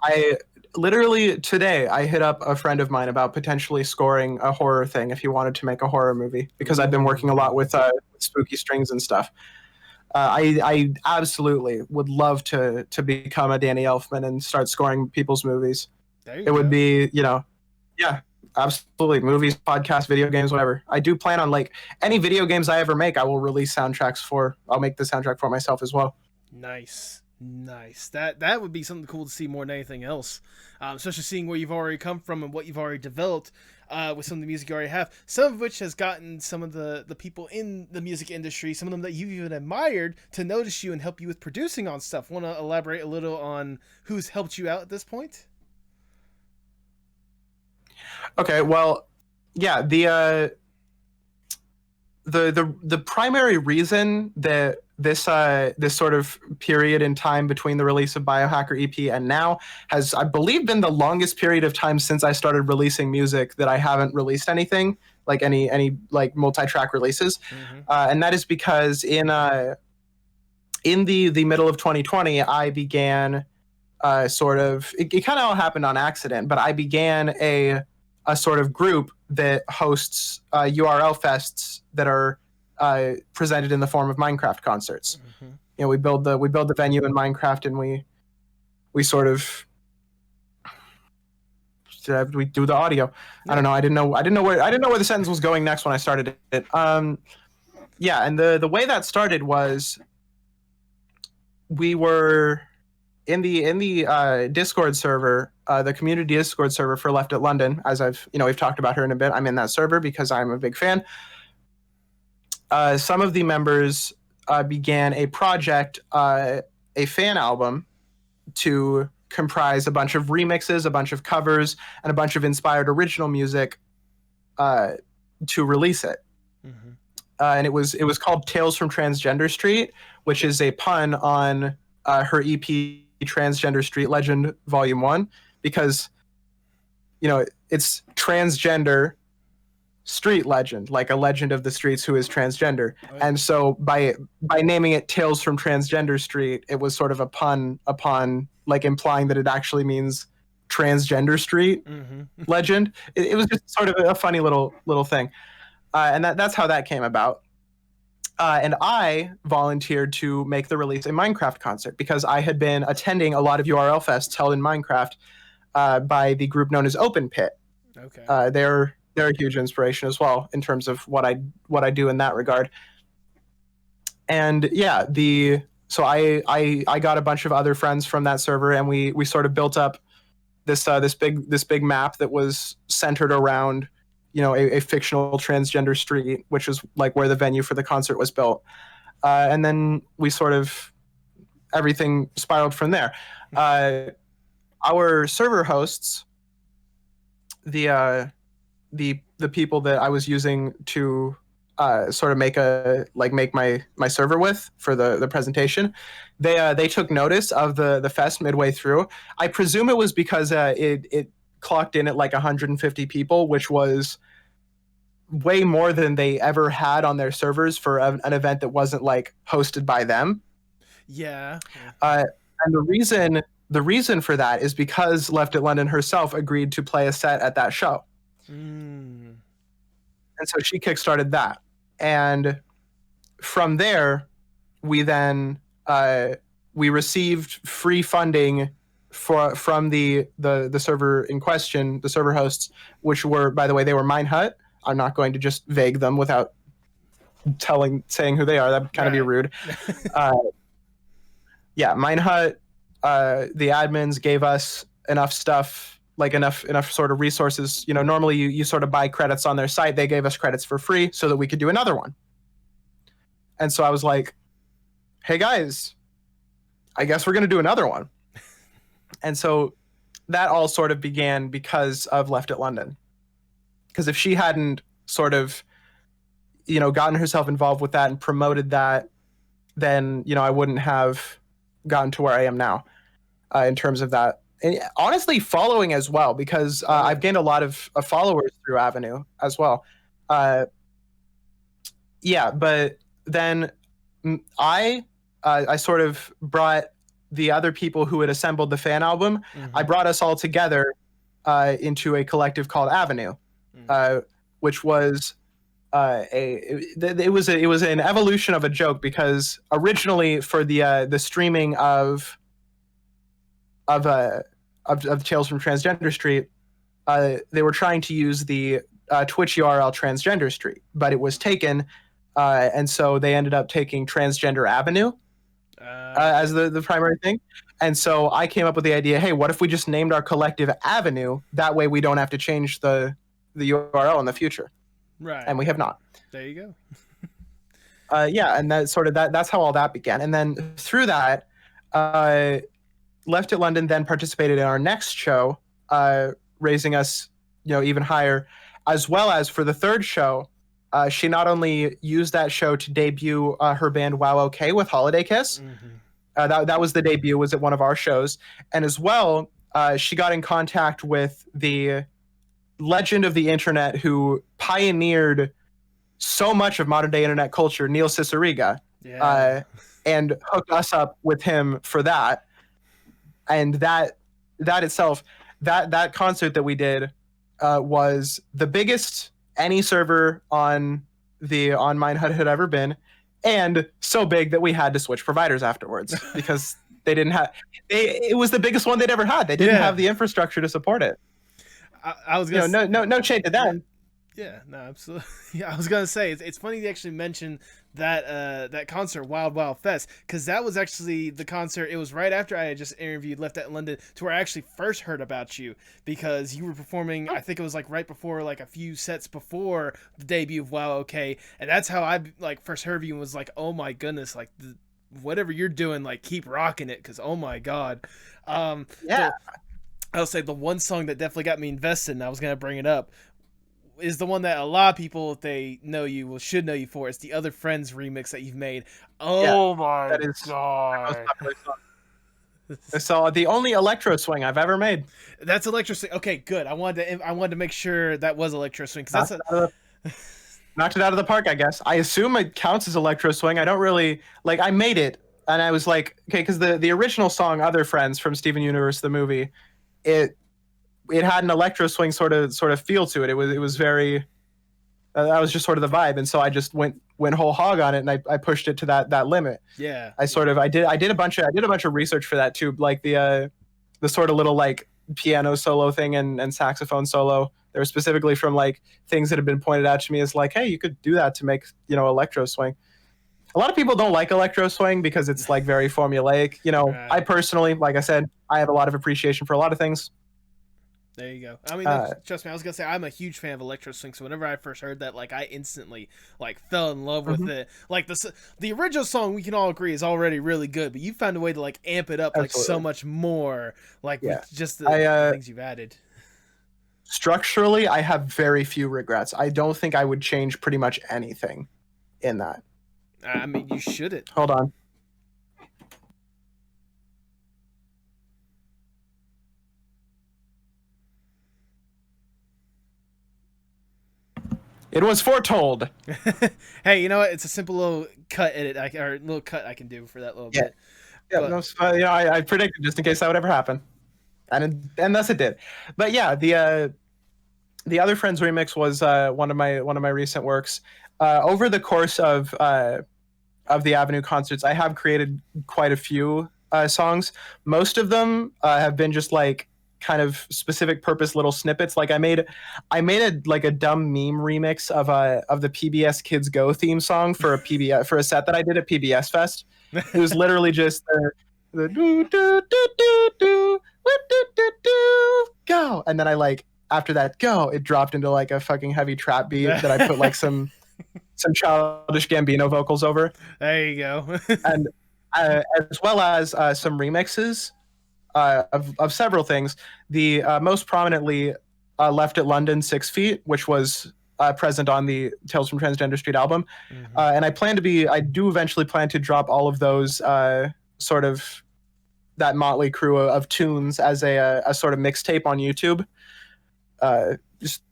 B: I literally today I hit up a friend of mine about potentially scoring a horror thing if he wanted to make a horror movie, because I've been working a lot with spooky strings and stuff. I absolutely would love to become a Danny Elfman and start scoring people's movies. It would be, yeah, absolutely. Movies, podcasts, video games, whatever. I do plan on, like, any video games I ever make, I will release soundtracks for. I'll make the soundtrack for myself as well.
A: Nice. That would be something cool to see more than anything else. Especially seeing where you've already come from and what you've already developed with some of the music you already have. Some of which has gotten some of the people in the music industry, some of them that you've even admired, to notice you and help you with producing on stuff. Want to elaborate a little on who's helped you out at this point?
B: Okay, well, yeah, the primary reason that this sort of period in time between the release of Biohacker EP and now has, I believe, been the longest period of time since I started releasing music that I haven't released anything, like any like multi-track releases.
A: Mm-hmm.
B: And that is because in the middle of 2020, I began sort of, it kind of all happened on accident, but I began a sort of group that hosts URL fests that are presented in the form of Minecraft concerts. Mm-hmm. We build the venue in Minecraft, and we sort of we do the audio. Yeah. I don't know. I didn't know where the sentence was going next when I started it. Yeah, and the way that started was we were in the Discord server, the community Discord server for Left at London, as we've talked about her in a bit. I'm in that server because I'm a big fan. Some of the members began a project, a fan album, to comprise a bunch of remixes, a bunch of covers, and a bunch of inspired original music to release it. Mm-hmm. And it was called Tales from Transgender Street, which is a pun on her EP Transgender Street Legend Volume 1, because it's transgender street legend, like a legend of the streets who is transgender.
A: Oh, yeah.
B: And so by naming it Tales from Transgender Street, it was sort of a pun upon like implying that it actually means transgender street
A: Mm-hmm.
B: legend. It was just sort of a funny little thing, and that's how that came about. And I volunteered to make the release a Minecraft concert because I had been attending a lot of URL fests held in Minecraft by the group known as Open Pit.
A: Okay.
B: They're a huge inspiration as well in terms of what I do in that regard. And yeah, so I got a bunch of other friends from that server, and we sort of built up this big map that was centered around a fictional transgender street, which was like where the venue for the concert was built. And then we sort of everything spiraled from there. Our server hosts, the people that I was using to sort of make my server with for the presentation, they took notice of the fest midway through. I presume it was because it clocked in at like 150 people, which was way more than they ever had on their servers for an event that wasn't like hosted by them.
A: Yeah.
B: And the reason for that is because Left at London herself agreed to play a set at that show.
A: Mm.
B: And so she kickstarted that. And from there, we then we received free funding from the server in question, the server hosts, which were, by the way, they were Minehut. I'm not going to just vague them without saying who they are. That'd kind of be rude. Yeah, Minehut, the admins gave us enough stuff, like enough sort of resources. Normally you sort of buy credits on their site. They gave us credits for free so that we could do another one. And so I was like, hey guys, I guess we're going to do another one. And so that all sort of began because of Left at London. Because if she hadn't sort of, gotten herself involved with that and promoted that, then, I wouldn't have gotten to where I am now in terms of that. And honestly, following as well, because I've gained a lot of followers through Avenue as well. Yeah, but then I sort of brought the other people who had assembled the fan album. Mm-hmm. I brought us all together into a collective called Avenue, which was it was an evolution of a joke, because originally for the streaming of Tales from Transgender Street, they were trying to use the Twitch URL Transgender Street, but it was taken, and so they ended up taking Transgender Avenue as the primary thing. And so I came up with the idea, hey, what if we just named our collective Avenue? That way we don't have to change the URL in the future.
A: Right.
B: And we have not.
A: There you
B: go. Yeah, and that's how all that began. And then through that, Left at London then participated in our next show, raising us, even higher, as well as for the third show. She not only used that show to debut her band Wow OK with Holiday Kiss. Mm-hmm. That was the debut, was at one of our shows. And as well, she got in contact with the legend of the internet who pioneered so much of modern day internet culture, Neil Cicierega, and hooked us up with him for that. And that itself, that concert that we did was the biggest any server on Minehut had ever been, and so big that we had to switch providers afterwards because they didn't have. It was the biggest one they'd ever had. They didn't have the infrastructure to support it.
A: I was gonna
B: no shade to them.
A: Yeah, no, absolutely. Yeah, I was gonna say it's funny to actually mention that concert, Wild Wild Fest, because that was actually the concert. It was right after I had just interviewed Left at London, to where I actually first heard about you, because you were performing. I think it was like right before, like a few sets before the debut of Wow OK, and that's how I like first heard of you and was like, oh my goodness, like whatever you're doing, like keep rocking it, because oh my god.
B: Yeah.
A: I'll say the one song that definitely got me invested, and I was gonna bring it up, is the one that a lot of people, if they know you, should know you for. It's the Other Friends remix that you've made. Oh my god!
B: I saw the only electro swing I've ever made.
A: That's electro swing. Okay, good. I wanted to make sure that was electro swing, because
B: Knocked it out of the park, I guess. I assume it counts as electro swing. I don't really like. I made it, and I was like, okay, because the original song "Other Friends" from Steven Universe the movie, it it had an electro swing sort of feel to it. It was very that was just sort of the vibe, and so I just went whole hog on it, and I pushed it to that limit.
A: Yeah.
B: I did a bunch of research for that too, like the sort of little like piano solo thing and saxophone solo. They were specifically from like things that have been pointed out to me as like, hey, you could do that to make electro swing. A lot of people don't like electro swing because it's like very formulaic.
A: Right.
B: I personally, like I said, I have a lot of appreciation for a lot of things.
A: There you go. I mean, trust me, I was gonna say I'm a huge fan of electro swing. So whenever I first heard that, like, I instantly like fell in love with it. Like the original song, we can all agree is already really good, but you found a way to like amp it up like so much more, like with just the things you've added.
B: Structurally, I have very few regrets. I don't think I would change pretty much anything in that.
A: I mean, you shouldn't.
B: Hold on. It was foretold.
A: Hey, you know what? It's a simple little cut edit, or little cut I can do for that little bit.
B: Yeah, but, I predicted just in case that would ever happen, and thus it did. But yeah, the Other Friends remix was one of my recent works. Over the course of the Avenue concerts, I have created quite a few songs. Most of them have been just like kind of specific purpose little snippets. Like I made a dumb meme remix of the PBS Kids Go theme song for a set that I did at PBS Fest. It was literally just the do do do do do do do do go, and then I like after that go, it dropped into like a fucking heavy trap beat that I put like some Childish Gambino vocals over.
A: There you go.
B: And as well as some remixes of several things. The most prominently Left at London 6 Feet, which was present on the Tales from Transgender Street album. And I do eventually plan to drop all of those sort of that motley crew of tunes as a sort of mixtape on YouTube. Just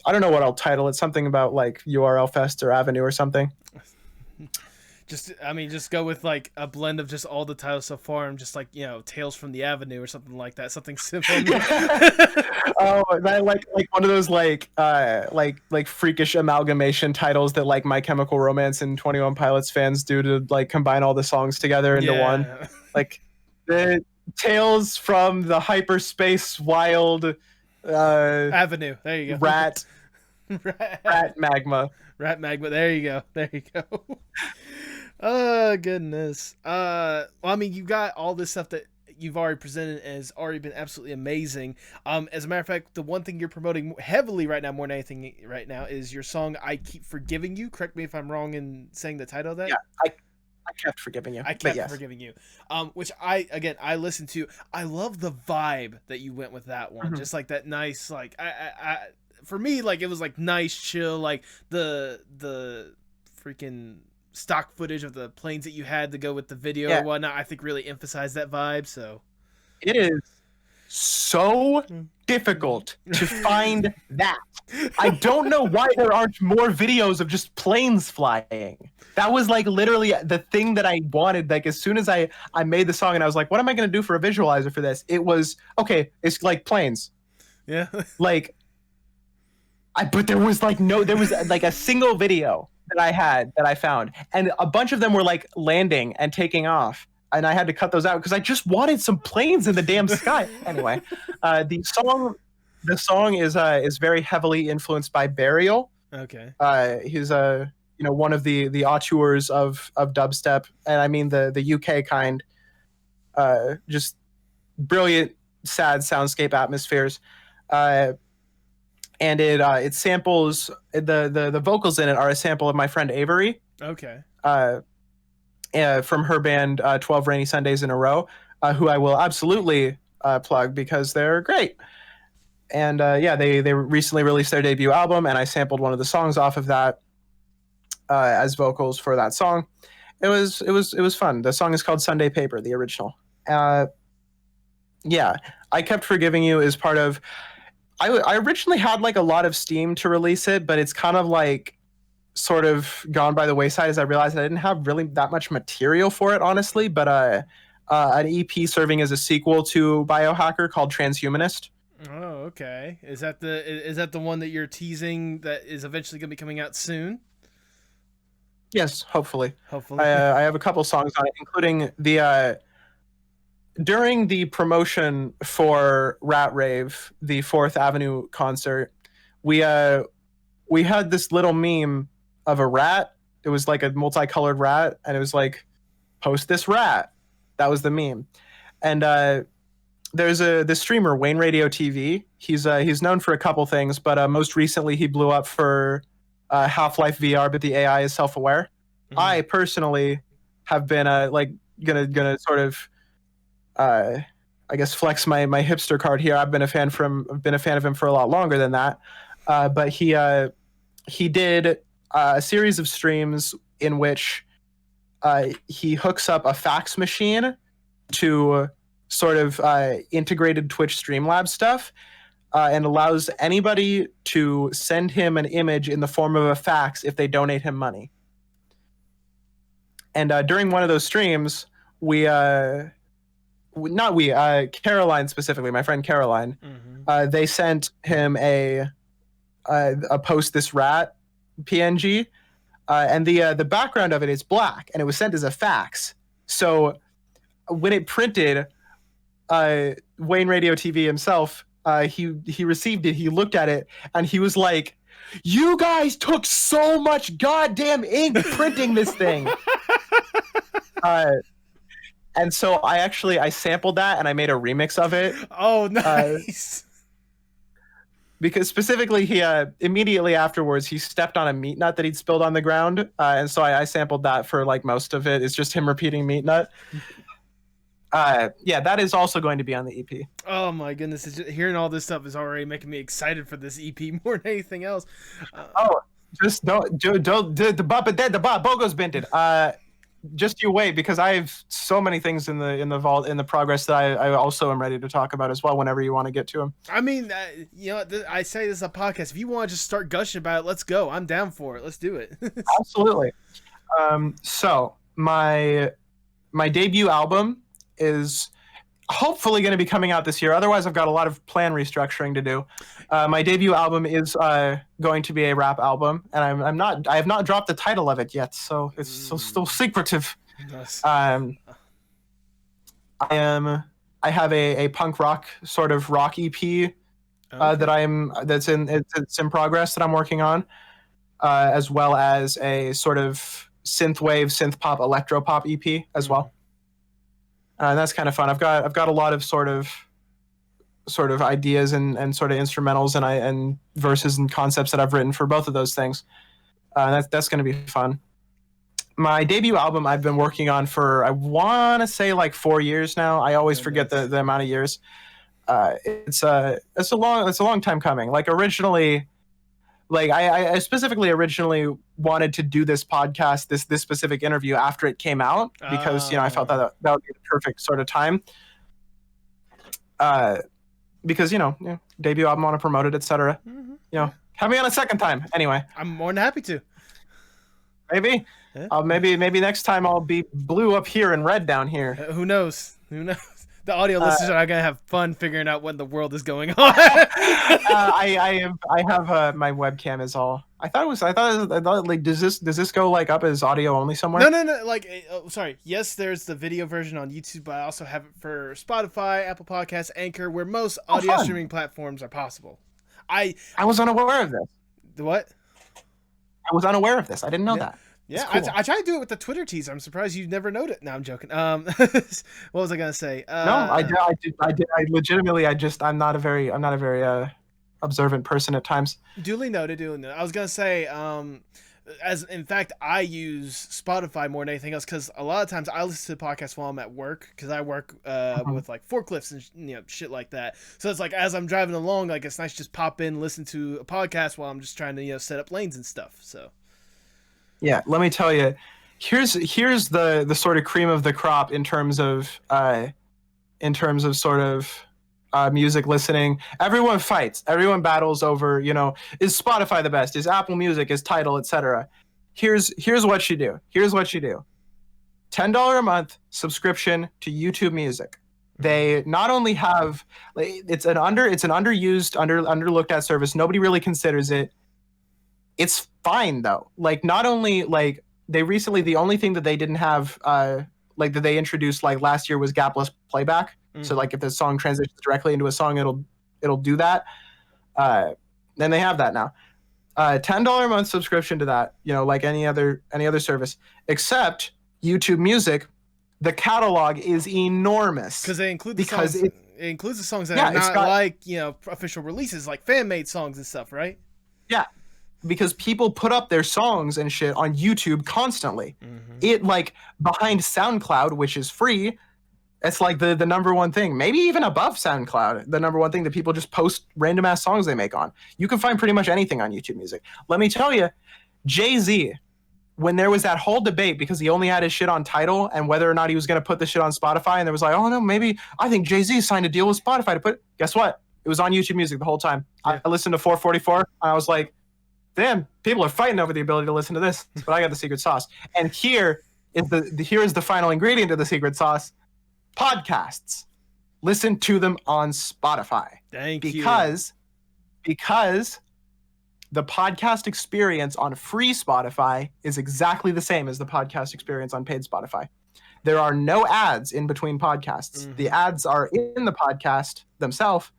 B: I don't know what I'll title it. Something about like URL Fest or Avenue or something.
A: Just go with like a blend of just all the titles so far, and just like Tales from the Avenue or something like that, something simple.
B: Oh, I like one of those like freakish amalgamation titles that like My Chemical Romance and 21 Pilots fans do to like combine all the songs together into one. Like the Tales from the Hyperspace Wild
A: Avenue. There you go.
B: Rat Magma.
A: Rat Magma. There you go. There you go. Oh goodness. Well, I mean, you got all this stuff that you've already presented has already been absolutely amazing. As a matter of fact, the one thing you're promoting heavily right now, more than anything right now, is your song "I Keep Forgiving You." Correct me if I'm wrong in saying the title of that.
B: Yeah, I kept forgiving you.
A: I kept forgiving you. Which I listened to. I love the vibe that you went with that one. Mm-hmm. Just like that nice, like I for me, like it was like nice, chill, like the freaking stock footage of the planes that you had to go with the video or whatnot, I think really emphasized that vibe. So
B: it is so difficult to find that. I don't know why there aren't more videos of just planes flying. That was like literally the thing that I wanted. Like as soon as I made the song and I was like, what am I going to do for a visualizer for this? It was okay. It's like planes.
A: Yeah.
B: But there was like a single video that I found, and a bunch of them were like landing and taking off, and I had to cut those out because I just wanted some planes in the damn sky. Anyway, the song is very heavily influenced by Burial.
A: Okay.
B: He's one of the auteurs of dubstep, and I mean the UK kind. Just brilliant, sad soundscape atmospheres. And it samples the vocals in it are a sample of my friend Avery.
A: Okay.
B: From her band 12 Rainy Sundays in a Row, who I will absolutely plug because they're great. And they recently released their debut album, and I sampled one of the songs off of that as vocals for that song. It was fun. The song is called Sunday Paper, the original. I Kept Forgiving You is part of. I originally had like a lot of steam to release it, but it's kind of like sort of gone by the wayside as I realized I didn't have really that much material for it, honestly. But an EP serving as a sequel to Biohacker called Transhumanist.
A: Oh, okay. Is that the one that you're teasing that is eventually going to be coming out soon?
B: Yes, hopefully.
A: Hopefully.
B: I have a couple songs on it, including the during the promotion for Rat Rave, the Fourth Avenue concert. We had this little meme of a rat. It was like a multicolored rat, and it was like, "Post this rat." That was the meme. And there's this streamer Wayne Radio TV. He's known for a couple things, but most recently he blew up for Half-Life VR, but the AI is self-aware. Mm-hmm. I personally have been like gonna sort of I guess flex my hipster card here. I've been a fan of him for a lot longer than that. But he did a series of streams in which he hooks up a fax machine to sort of integrated Twitch Streamlabs stuff and allows anybody to send him an image in the form of a fax if they donate him money. And during one of those streams, Caroline specifically, my friend Caroline, they sent him a post this rat PNG, and the background of it is black, and it was sent as a fax. So when it printed, Wayne Radio TV himself, he received it, he looked at it, and he was like, "You guys took so much goddamn ink printing this thing." And so I sampled that and I made a remix of it.
A: Oh, nice.
B: Because specifically, he immediately afterwards he stepped on a meat nut that he'd spilled on the ground, and so I sampled that for like most of it. It's just him repeating meat nut. Yeah, that is also going to be on the EP.
A: Oh my goodness! Hearing all this stuff is already making me excited for this EP more than anything else.
B: Just don't the Bogo's binted. Just you wait, because I have so many things in the vault in the progress that I also am ready to talk about as well whenever you want to get to them.
A: I mean, I say this is a podcast. If you want to just start gushing about it, let's go. I'm down for it. Let's do it.
B: Absolutely. So my debut album is hopefully going to be coming out this year. Otherwise, I've got a lot of plan restructuring to do. My debut album is going to be a rap album, and I have not dropped the title of it yet, so it's still secretive.
A: Nice.
B: I have a punk rock sort of rock EP that's in progress that I'm working on, as well as a sort of synthwave, synth pop, electro pop EP as well. And that's kind of fun. I've got a lot of sort of ideas and sort of instrumentals and verses and concepts that I've written for both of those things. That's going to be fun. My debut album I've been working on for, I want to say, like 4 years now. I always forget the amount of years. It's a long time coming. Like originally, like I specifically originally wanted to do this podcast, this specific interview after it came out, because I felt that would be the perfect sort of time. Because debut album, want to promote it, etc. Have me on a second time. Anyway,
A: I'm more than happy to.
B: Maybe, maybe next time I'll be blue up here and red down here.
A: Who knows? The audio listeners are gonna have fun figuring out what in the world is going on.
B: I have my webcam is all. I thought like does this go like up as audio only somewhere?
A: No. Like, sorry. Yes, there's the video version on YouTube, but I also have it for Spotify, Apple Podcasts, Anchor, where most audio streaming platforms are possible. I
B: was unaware of this.
A: The what?
B: I was unaware of this. I didn't know that.
A: Yeah, cool. I tried to do it with the Twitter teaser. I'm surprised you never noted it. No, I'm joking. What was I gonna say?
B: No, I did. I legitimately. I'm not a very observant person at times.
A: Duly noted. I was gonna say, as in fact, I use Spotify more than anything else, because a lot of times I listen to podcasts while I'm at work, because I work with like forklifts and shit like that. So it's like as I'm driving along, like it's nice to just pop in, listen to a podcast while I'm just trying to set up lanes and stuff. So.
B: Yeah, let me tell you, here's the sort of cream of the crop in terms of sort of music listening. Everyone fights. Everyone battles over, is Spotify the best? Is Apple Music? Is Tidal, etc. Here's what you do. $10 a month subscription to YouTube Music. They not only have, it's an underused, underlooked at service. Nobody really considers it. It's fine though. Like, not only like they recently, the only thing that they didn't have, like that they introduced like last year was gapless playback. So like if the song transitions directly into a song, it'll do that. Then they have that now. $10 a month subscription to that, like any other service, except YouTube Music. The catalog is enormous
A: because they include the songs. It includes the songs that are not like official releases, like fan made songs and stuff, right?
B: Yeah, because people put up their songs and shit on YouTube constantly. It like behind SoundCloud, which is free. It's like the number one thing, maybe even above SoundCloud, the number one thing that people just post random ass songs they make on. You can find pretty much anything on YouTube Music. Let me tell you, Jay-Z, when there was that whole debate because he only had his shit on Tidal and whether or not he was going to put the shit on Spotify, and there was like, oh no, maybe I think Jay-Z signed a deal with Spotify to put. Guess what? It was on YouTube Music the whole time. Yeah. I listened to 444. And I was like, damn, people are fighting over the ability to listen to this, but I got the secret sauce. And here is the final ingredient of the secret sauce: podcasts. Listen to them on Spotify. Because the podcast experience on free Spotify is exactly the same as the podcast experience on paid Spotify. There are no ads in between podcasts. The ads are in the podcast themselves,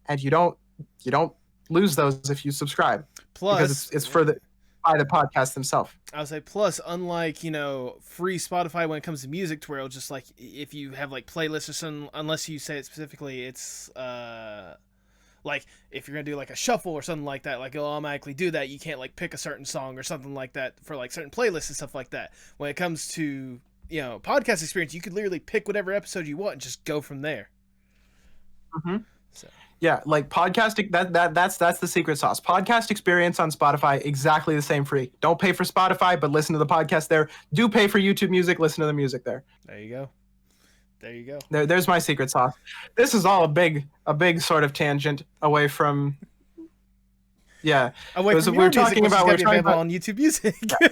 B: and you don't lose those if you subscribe.
A: Plus,
B: because it's by the podcast themselves.
A: I would say plus, unlike free Spotify when it comes to music, to where it'll just like if you have like playlists or something, unless you say it specifically, it's like if you're gonna do like a shuffle or something like that, like it'll automatically do that. You can't like pick a certain song or something like that for like certain playlists and stuff like that. When it comes to podcast experience, you could literally pick whatever episode you want and just go from there. So.
B: Yeah, like podcasting, that's the secret sauce. Podcast experience on Spotify, exactly the same free. Don't pay for Spotify, but listen to the podcast there. Do pay for YouTube Music, listen to the music there.
A: There you go.
B: There's my secret sauce. This is all a big sort of tangent away from. Yeah,
A: away from
B: we're talking about
A: on YouTube Music.
B: Yeah.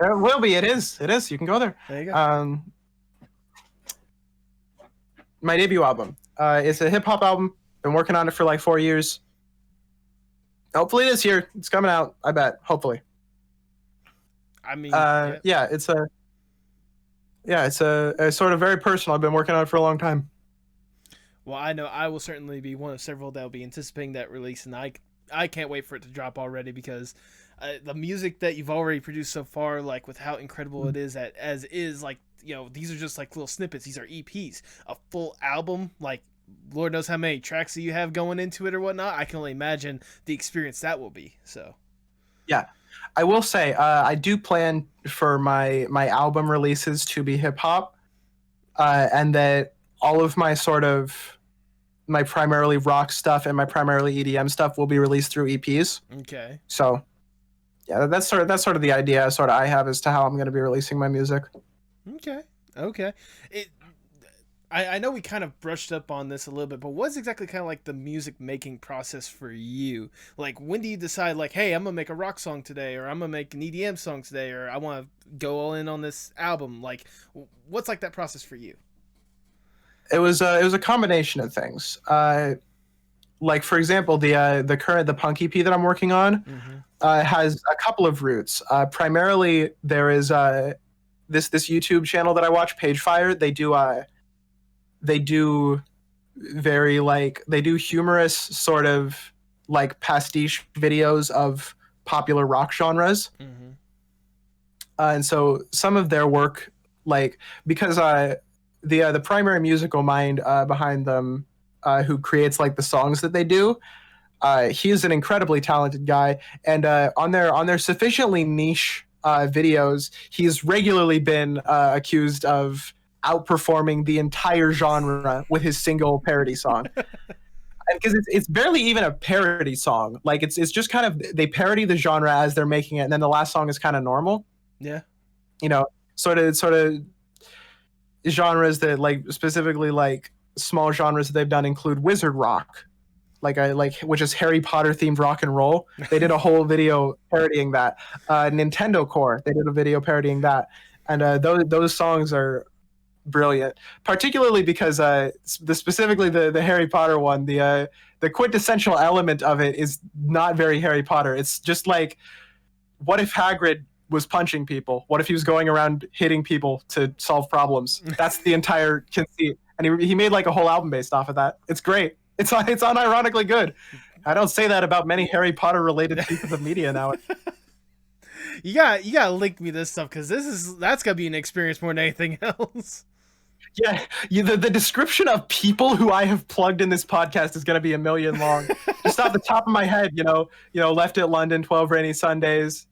B: It will be. It is. You can go there.
A: There you go.
B: My debut album. It's a hip hop album. Been working on it for like 4 years. Hopefully this year it's coming out. I bet. Hopefully.
A: I mean,
B: it's a sort of very personal. I've been working on it for a long time.
A: Well, I know I will certainly be one of several that will be anticipating that release, and I can't wait for it to drop already because the music that you've already produced so far, like with how incredible it is as is, like these are just like little snippets. These are EPs. A full album, like Lord knows how many tracks that you have going into it or whatnot. I can only imagine the experience that will be. So,
B: yeah. I will say, I do plan for my album releases to be hip hop, and that all of my my primarily rock stuff and my primarily EDM stuff will be released through EPs.
A: Okay.
B: So, yeah, that's sort of the idea I have as to how I'm going to be releasing my music.
A: Okay. I know we kind of brushed up on this a little bit, but what's exactly kind of like the music making process for you? Like, when do you decide, like, hey, I'm going to make a rock song today, or I'm going to make an EDM song today, or I want to go all in on this album? Like, what's like that process for you?
B: It was a combination of things. Like, for example, the punk EP that I'm working on has a couple of roots. Primarily, there is this YouTube channel that I watch, Pagefire. They do humorous sort of like pastiche videos of popular rock genres. And so some of their work, like, because the primary musical mind behind them, who creates like the songs that they do, he is an incredibly talented guy, and on their sufficiently niche videos, he's regularly been accused of outperforming the entire genre with his single parody song. Because it's barely even a parody song. Like it's just kind of, they parody the genre as they're making it, and then the last song is kind of normal.
A: Yeah.
B: Sort of genres that like specifically like small genres that they've done include wizard rock, which is Harry Potter themed rock and roll. They did a whole video parodying that. Nintendo Core, they did a video parodying that, and those songs are brilliant, particularly because specifically the Harry Potter one, the quintessential element of it is not very Harry Potter. It's just like, what if Hagrid was punching people? What if he was going around hitting people to solve problems? That's the entire conceit, and he made like a whole album based off of that. It's great. It's unironically good. I don't say that about many Harry Potter related pieces of media now.
A: You gotta link me this stuff, because that's gonna be an experience more than anything else.
B: Yeah, the description of people who I have plugged in this podcast is gonna be a million long. Just off the top of my head, Left at London, 12 Rainy Sundays,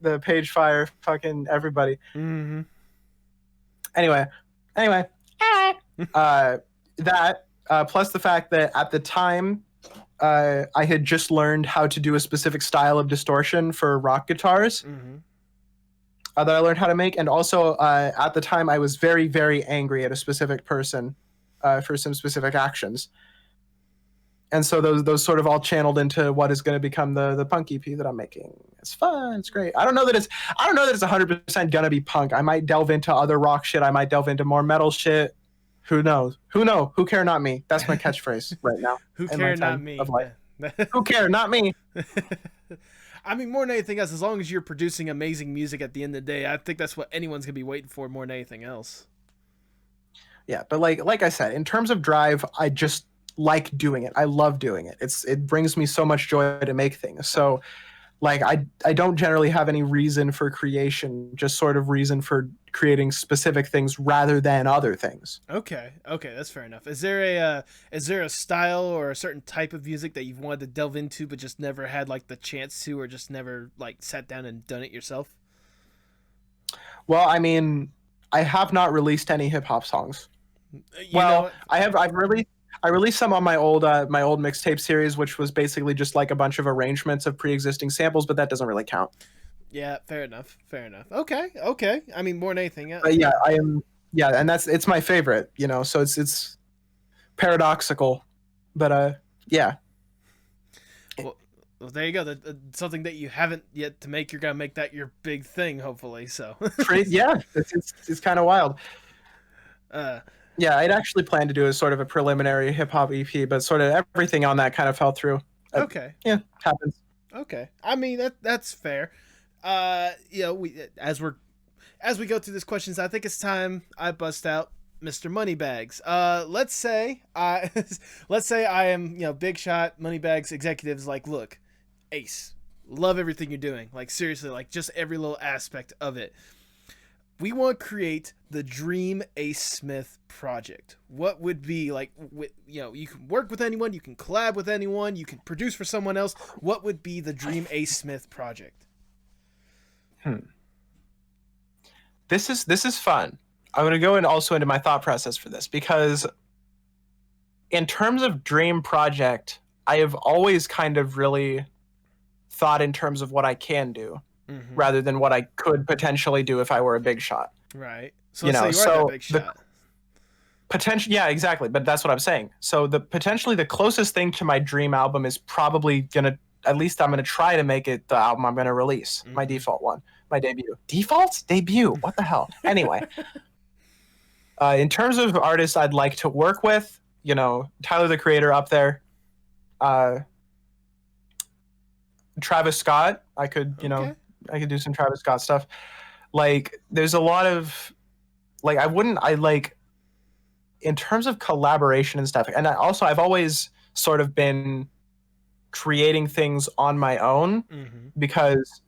B: the Page Fire, fucking everybody.
A: Mm-hmm.
B: Anyway, that. Plus the fact that at the time, I had just learned how to do a specific style of distortion for rock guitars that I learned how to make. And also, at the time, I was very, very angry at a specific person for some specific actions. And so those sort of all channeled into what is going to become the punk EP that I'm making. It's fun. It's great. I don't know that it's 100% going to be punk. I might delve into other rock shit. I might delve into more metal shit. Who knows? Who care, not me. That's my catchphrase right now.
A: Who care, not me.
B: Who care, not me.
A: I mean, more than anything else, as long as you're producing amazing music at the end of the day, I think that's what anyone's going to be waiting for more than anything else.
B: Yeah, but like I said, in terms of drive, I just like doing it. I love doing it. It brings me so much joy to make things. So like I don't generally have any reason for creation, just sort of reason for creating specific things rather than other things.
A: Okay, that's fair enough. Is there a style or a certain type of music that you've wanted to delve into but just never had like the chance to, or just never like sat down and done it yourself?
B: Well, I mean, I have not released any hip hop songs. I released some on my old mixtape series, which was basically just like a bunch of arrangements of pre-existing samples, but that doesn't really count.
A: Yeah, fair enough. Okay. I mean, more than anything else.
B: Yeah, I am. Yeah, and it's my favorite. So it's paradoxical, but yeah.
A: Well, there you go. Something that you haven't yet to make. You're gonna make that your big thing, hopefully. So.
B: Yeah, it's kind of wild. Yeah, I'd actually planned to do a sort of a preliminary hip hop EP, but sort of everything on that kind of fell through.
A: Okay.
B: Yeah, happens.
A: Okay. I mean that's fair. We as we go through these questions, I think it's time I bust out Mr. Moneybags. Let's say I am, big shot Moneybags executives like, look, Ace, love everything you're doing. Like seriously, like just every little aspect of it. We want to create the dream Ace Smith project. What would be like, you can work with anyone, you can collab with anyone, you can produce for someone else. What would be the dream Ace Smith project?
B: This is fun. I'm going to go into my thought process for this, because in terms of dream project, I have always kind of really thought in terms of what I can do. Mm-hmm. Rather than what I could potentially do if I were a big shot.
A: Right. So let's say you are that big shot.
B: Potential, yeah, exactly. But that's what I'm saying. So potentially the closest thing to my dream album is probably I'm gonna try to make it the album I'm gonna release. Mm-hmm. My default one, my debut. Debut. What the hell? Anyway, in terms of artists I'd like to work with, Tyler the Creator up there. Travis Scott, I could, okay. I could do some Travis Scott stuff. Like, there's a lot of, like, in terms of collaboration and stuff, and I've always sort of been creating things on my own, because,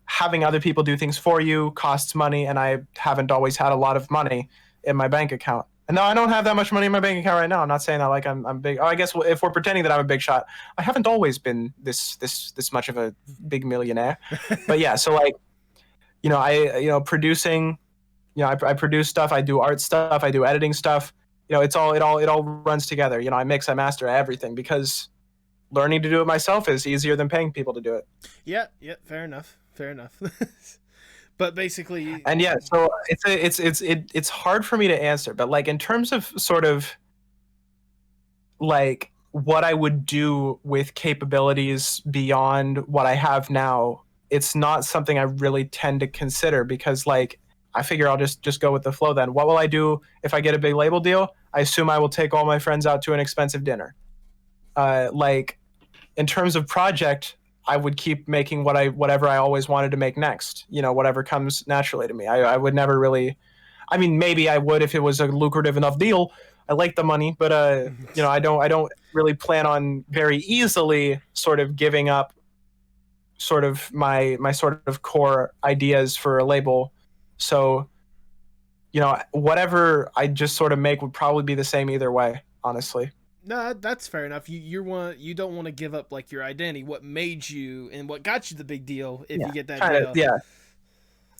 B: having other people do things for you costs money, and I haven't always had a lot of money in my bank account. And no, I don't have that much money in my bank account right now. I'm not saying that like I'm big. Oh, I guess if we're pretending that I'm a big shot, I haven't always been this much of a big millionaire. But yeah, so like, producing, I produce stuff, I do art stuff, I do editing stuff. It all runs together. I mix, I master everything, because learning to do it myself is easier than paying people to do it.
A: Yeah, fair enough. But basically,
B: and yeah, so it's hard for me to answer, but like in terms of sort of like what I would do with capabilities beyond what I have now, it's not something I really tend to consider because like I figure I'll just go with the flow then. What will I do if I get a big label deal? I assume I will take all my friends out to an expensive dinner. Like in terms of project, I would keep making whatever I always wanted to make next. You know, whatever comes naturally to me. I would never really. I mean, maybe I would if it was a lucrative enough deal. I like the money, but you know, I don't really plan on very easily sort of giving up sort of my sort of core ideas for a label. So, you know, whatever I just sort of make would probably be the same either way, honestly.
A: No, that's fair enough. You don't want to give up like your identity, what made you and what got you the big deal if
B: Yeah,
A: you get that
B: kind of.
A: deal.
B: Yeah,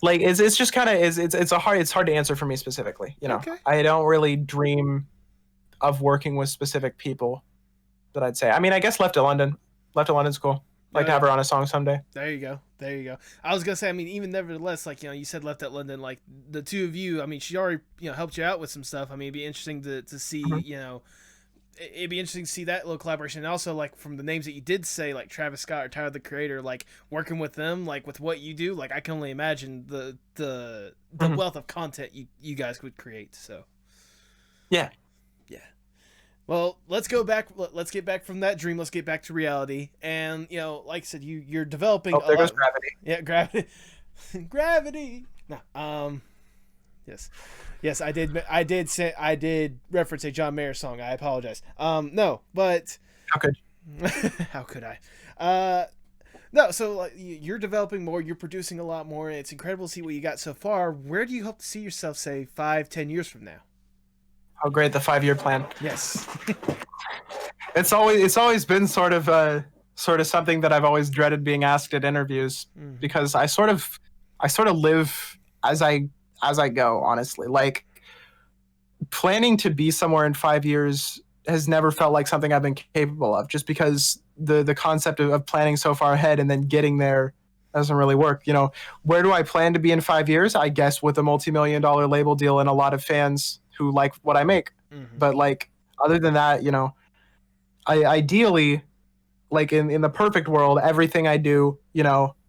B: like it's just kind of it's hard to answer for me specifically. You know,
A: Okay.
B: I don't really dream of working with specific people that I'd say. I mean, I guess Left at London. Left at London's cool.
A: Oh
B: Like to have
A: yeah.
B: her on a song someday.
A: There you go. There you go. I was gonna say, I mean, even nevertheless, like, you said Left at London, like the two of you, I mean, she already, helped you out with some stuff. I mean, it'd be interesting to see,
B: Mhm.
A: it'd be interesting to see that little collaboration. And also, like, from the names that you did say, like Travis Scott or Tyler the Creator, like working with them, like with what you do, like I can only imagine the
B: Mhm.
A: wealth of content you guys would create. So
B: Yeah.
A: yeah. Well, let's go back. Let's get back from that dream. Let's get back to reality. And like I said, you're developing
B: Oh,
A: a
B: there goes
A: lot.
B: Gravity.
A: Yeah, gravity, gravity. No, yes, yes, I did reference a John Mayer song. I apologize. No, but
B: How could
A: how could I? No, so like, you're developing more. You're producing a lot more. And it's incredible to see what you got so far. Where do you hope to see yourself, say, 5, 10 years from now?
B: how great the 5-year plan?
A: Yes.
B: It's always been sort of something that I've always dreaded being asked at interviews
A: Mm.
B: because I sort of live as I go, honestly. Like planning to be somewhere in 5 years has never felt like something I've been capable of just because the concept of planning so far ahead and then getting there doesn't really work. You know, where do I plan to be in 5 years? I guess with a multi-million-dollar label deal and a lot of fans who like what I make.
A: Mm-hmm.
B: But like other than that, I ideally like in the perfect world, everything I do,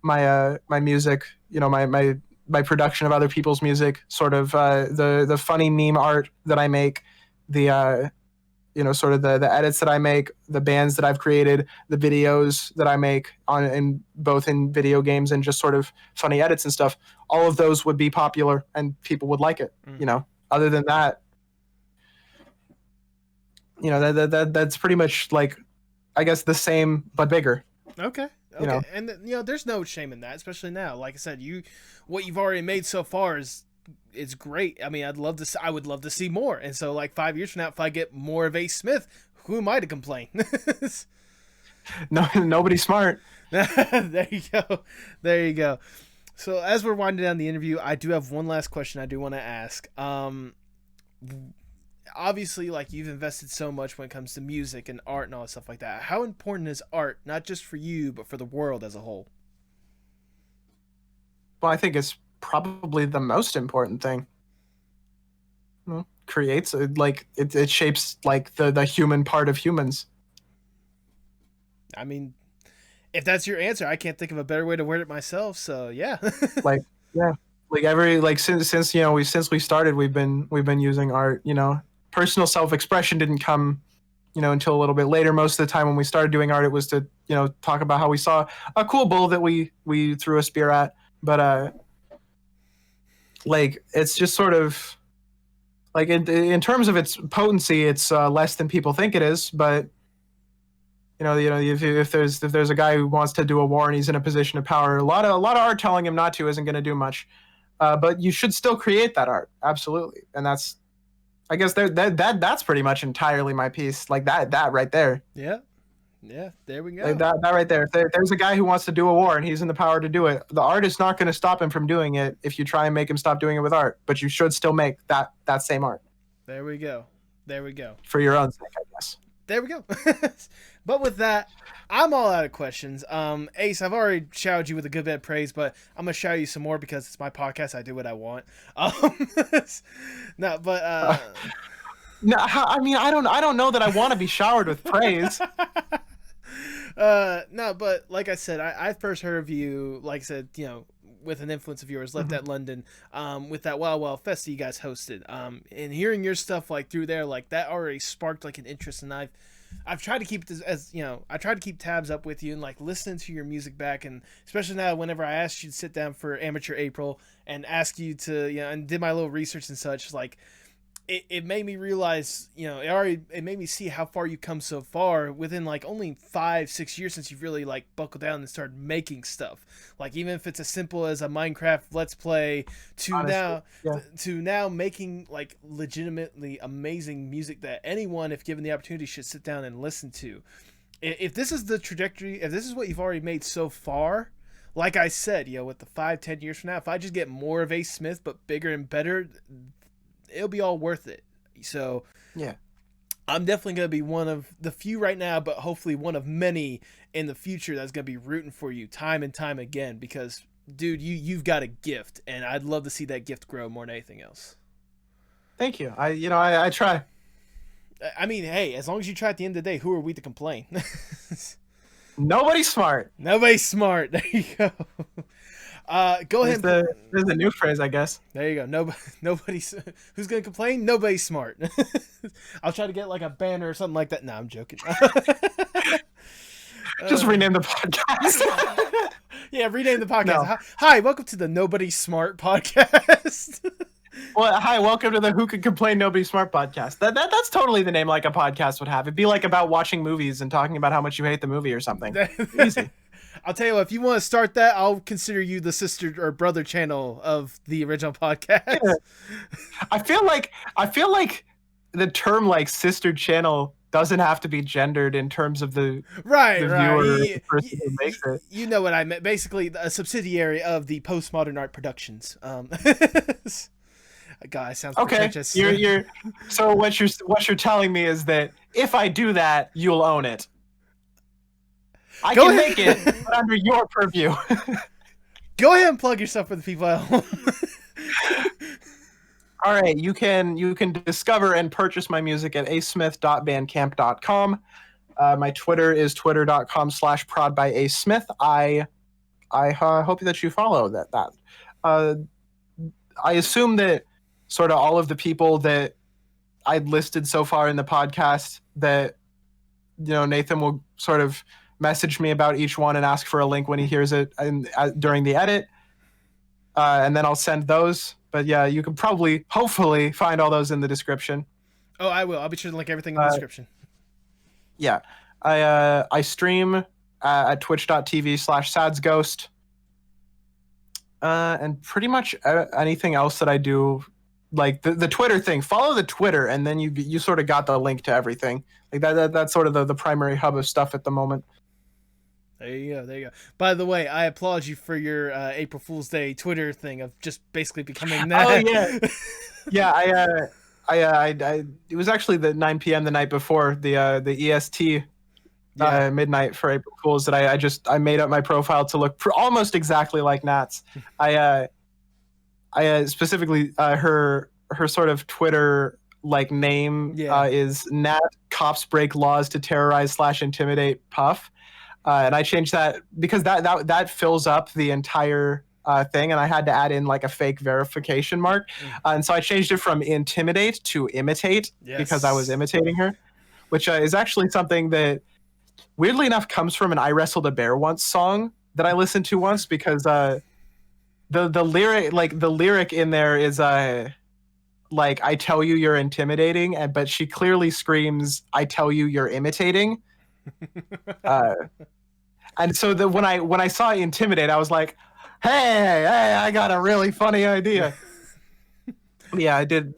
B: my music, my production of other people's music, sort of the funny meme art that I make, the sort of the edits that I make, the bands that I've created, the videos that I make in both in video games and just sort of funny edits and stuff. All of those would be popular and people would like it.
A: Mm-hmm.
B: Other than that, that's pretty much like I guess the same but bigger.
A: Okay.
B: You
A: Okay.
B: know,
A: And there's no shame in that, especially now. Like I said, what you've already made so far is great. I mean, I would love to see more. And so like 5 years from now, if I get more of Ace Smith, who am I to complain?
B: no, nobody's smart.
A: There you go. There you go. So as we're winding down the interview, I do have one last question I do want to ask. Obviously, like, you've invested so much when it comes to music and art and all that stuff like that. How important is art, not just for you, but for the world as a whole?
B: Well, I think it's probably the most important thing. Creates like it shapes like the human part of humans.
A: I mean, if that's your answer, I can't think of a better way to word it myself. So yeah.
B: Like yeah, like every like since we started, we've been using art. Personal self expression didn't come until a little bit later. Most of the time when we started doing art, it was to talk about how we saw a cool bull that we threw a spear at. But like it's just sort of like in terms of its potency, it's less than people think it is. But if there's a guy who wants to do a war and he's in a position of power, a lot of art telling him not to isn't going to do much. But you should still create that art, absolutely, and that's I guess that's pretty much entirely my piece. Like that right there.
A: Yeah. Yeah. There we go.
B: Like that right there. If there's a guy who wants to do a war and he's in the power to do it, the art is not going to stop him from doing it if you try and make him stop doing it with art. But you should still make that same art.
A: There we go. There we go.
B: For your own sake, I guess.
A: There we go. But with that, I'm all out of questions. Ace, I've already showered you with a good bit of praise, but I'm gonna shower you some more because it's my podcast. I do what I want. No, but
B: No, I mean, I don't know that I want to be showered with praise.
A: No, but like I said, I first heard of you, like I said, with an influence of yours, left
B: Mhm.
A: at London, with that Wild Wild Fest that you guys hosted, and hearing your stuff like through there, like that already sparked like an interest, and I've tried to keep this as I tried to keep tabs up with you and like listening to your music back, and especially now whenever I asked you to sit down for Amateur April and ask you to and did my little research and such, like it made me realize, it made me see how far you come so far within like only 5-6 years since you've really like buckled down and started making stuff. Like even if it's as simple as a Minecraft Let's Play to
B: Honestly,
A: now
B: yeah.
A: to now making like legitimately amazing music that anyone, if given the opportunity, should sit down and listen to. If this is the trajectory, if this is what you've already made so far, like I said, with the 5-10 years from now, if I just get more of Ace Smith but bigger and better, it'll be all worth it. So
B: Yeah.
A: I'm definitely going to be one of the few right now, but hopefully one of many in the future that's going to be rooting for you time and time again, because dude, you've got a gift, and I'd love to see that gift grow more than anything else.
B: Thank you. I try.
A: I mean, hey, as long as you try, at the end of the day, who are we to complain?
B: Nobody's smart.
A: Nobody's smart. There you go. Go ahead.
B: There's a new phrase, I guess.
A: There you go. Nobody's who's gonna complain. Nobody's smart. I'll try to get like a banner or something like that. No, I'm joking.
B: Just rename the podcast.
A: Yeah, rename the podcast.
B: No.
A: Hi, welcome to the Nobody Smart podcast.
B: Well, hi, welcome to the Who Could Complain Nobody's Smart podcast. That's totally the name like a podcast would have. It'd be like about watching movies and talking about how much you hate the movie or something. Easy.
A: I'll tell you what, if you want to start that, I'll consider you the sister or brother channel of the original podcast.
B: Yeah. I feel like the term like sister channel doesn't have to be gendered in terms of the
A: right.
B: viewer, the person who makes it.
A: You know what I meant. Basically, a subsidiary of the Postmodern Art Productions. God, it sounds
B: Okay.
A: pretentious.
B: You're so what you're telling me is that if I do that, you'll own it. I
A: Go
B: can
A: ahead.
B: make it, but under your purview.
A: Go ahead and plug yourself for the people at home.
B: All right, you can discover and purchase my music at acesmith.bandcamp.com. My Twitter is twitter.com/prodbyacesmith. I hope that you follow that. I assume that sort of all of the people that I'd listed so far in the podcast, that Nathan will sort of message me about each one and ask for a link when he hears it during the edit, and then I'll send those. But yeah, you can probably, hopefully, find all those in the description.
A: Oh, I will. I'll be sure to link everything in the description.
B: Yeah, I stream at twitch.tv/sadsghost, and pretty much anything else that I do, like the Twitter thing. Follow the Twitter, and then you sort of got the link to everything. Like that's sort of the primary hub of stuff at the moment.
A: There you go. There you go. By the way, I applaud you for your April Fool's Day Twitter thing of just basically becoming that.
B: Oh yeah, yeah. I it was actually the 9 p.m. the night before the EST midnight for April Fools that I made up my profile to look almost exactly like Nat's. I specifically her sort of Twitter like name is Nat Cops Break Laws to Terrorize/Intimidate Puff. And I changed that because that fills up the entire thing, and I had to add in like a fake verification mark. And so I changed it from intimidate to imitate because I was imitating her, which is actually something that weirdly enough comes from an I Wrestled a Bear Once song that I listened to once, because the lyric in there is like, I tell you you're intimidating, but she clearly screams, I tell you you're imitating. And so when I saw Intimidate, I was like, hey, I got a really funny idea. I did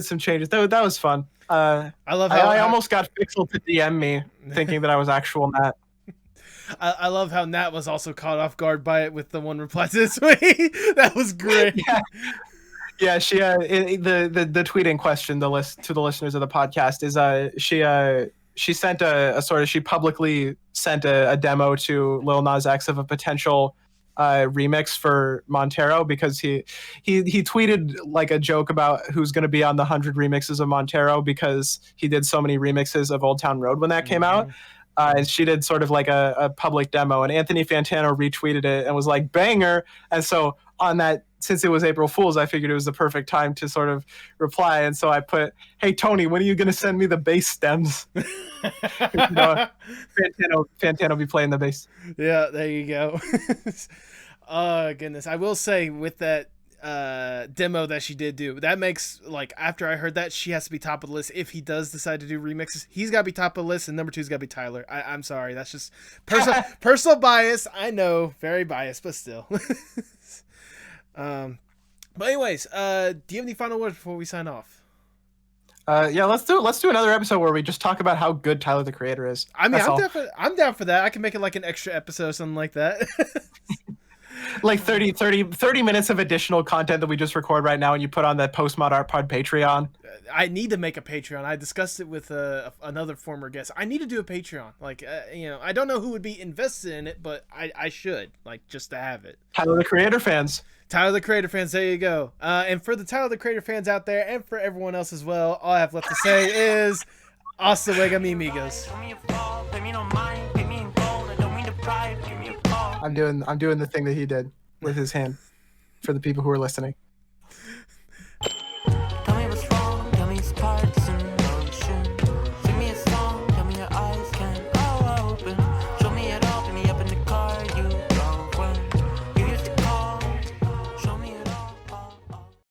B: some changes. That was fun.
A: I love how
B: I almost got Pixel to DM me thinking that I was actual Nat.
A: I love how Nat was also caught off guard by it with the one reply this way. That was great.
B: Yeah, she the tweet in question, to the listeners of the podcast, is she sent she publicly sent a demo to Lil Nas X of a potential remix for Montero because he tweeted like a joke about who's going to be on the 100 remixes of Montero because he did so many remixes of Old Town Road when that came out. And she did sort of like a public demo, and Anthony Fantano retweeted it and was like, banger. And so on that, since it was April Fool's, I figured it was the perfect time to sort of reply. And so I put, hey, Tony, when are you going to send me the bass stems? Fantano be playing the bass.
A: Yeah, there you go. Oh, goodness. I will say with that demo that she did do, that makes, like, after I heard that, she has to be top of the list. If he does decide to do remixes, he's got to be top of the list, and number 2's got to be Tyler. I'm sorry, that's just personal bias. I know, very biased, but still. But anyways, do you have any final words before we sign off?
B: Yeah, let's do another episode where we just talk about how good Tyler the Creator is.
A: I mean, I'm down for that. I can make it like an extra episode, something like that.
B: Like 30 minutes of additional content that we just record right now and you put on that Postmod Art Pod Patreon.
A: I need to make a Patreon. I discussed it with another former guest. I need to do a Patreon. Like, I don't know who would be invested in it, but I should, like, just to have it.
B: Tyler the Creator fans.
A: Tyler the Creator fans, there you go. And for the Tyler the Creator fans out there, and for everyone else as well, all I have left to say is, hasta luego, mi amigos.
B: I'm doing the thing that he did with his hand for the people who are listening.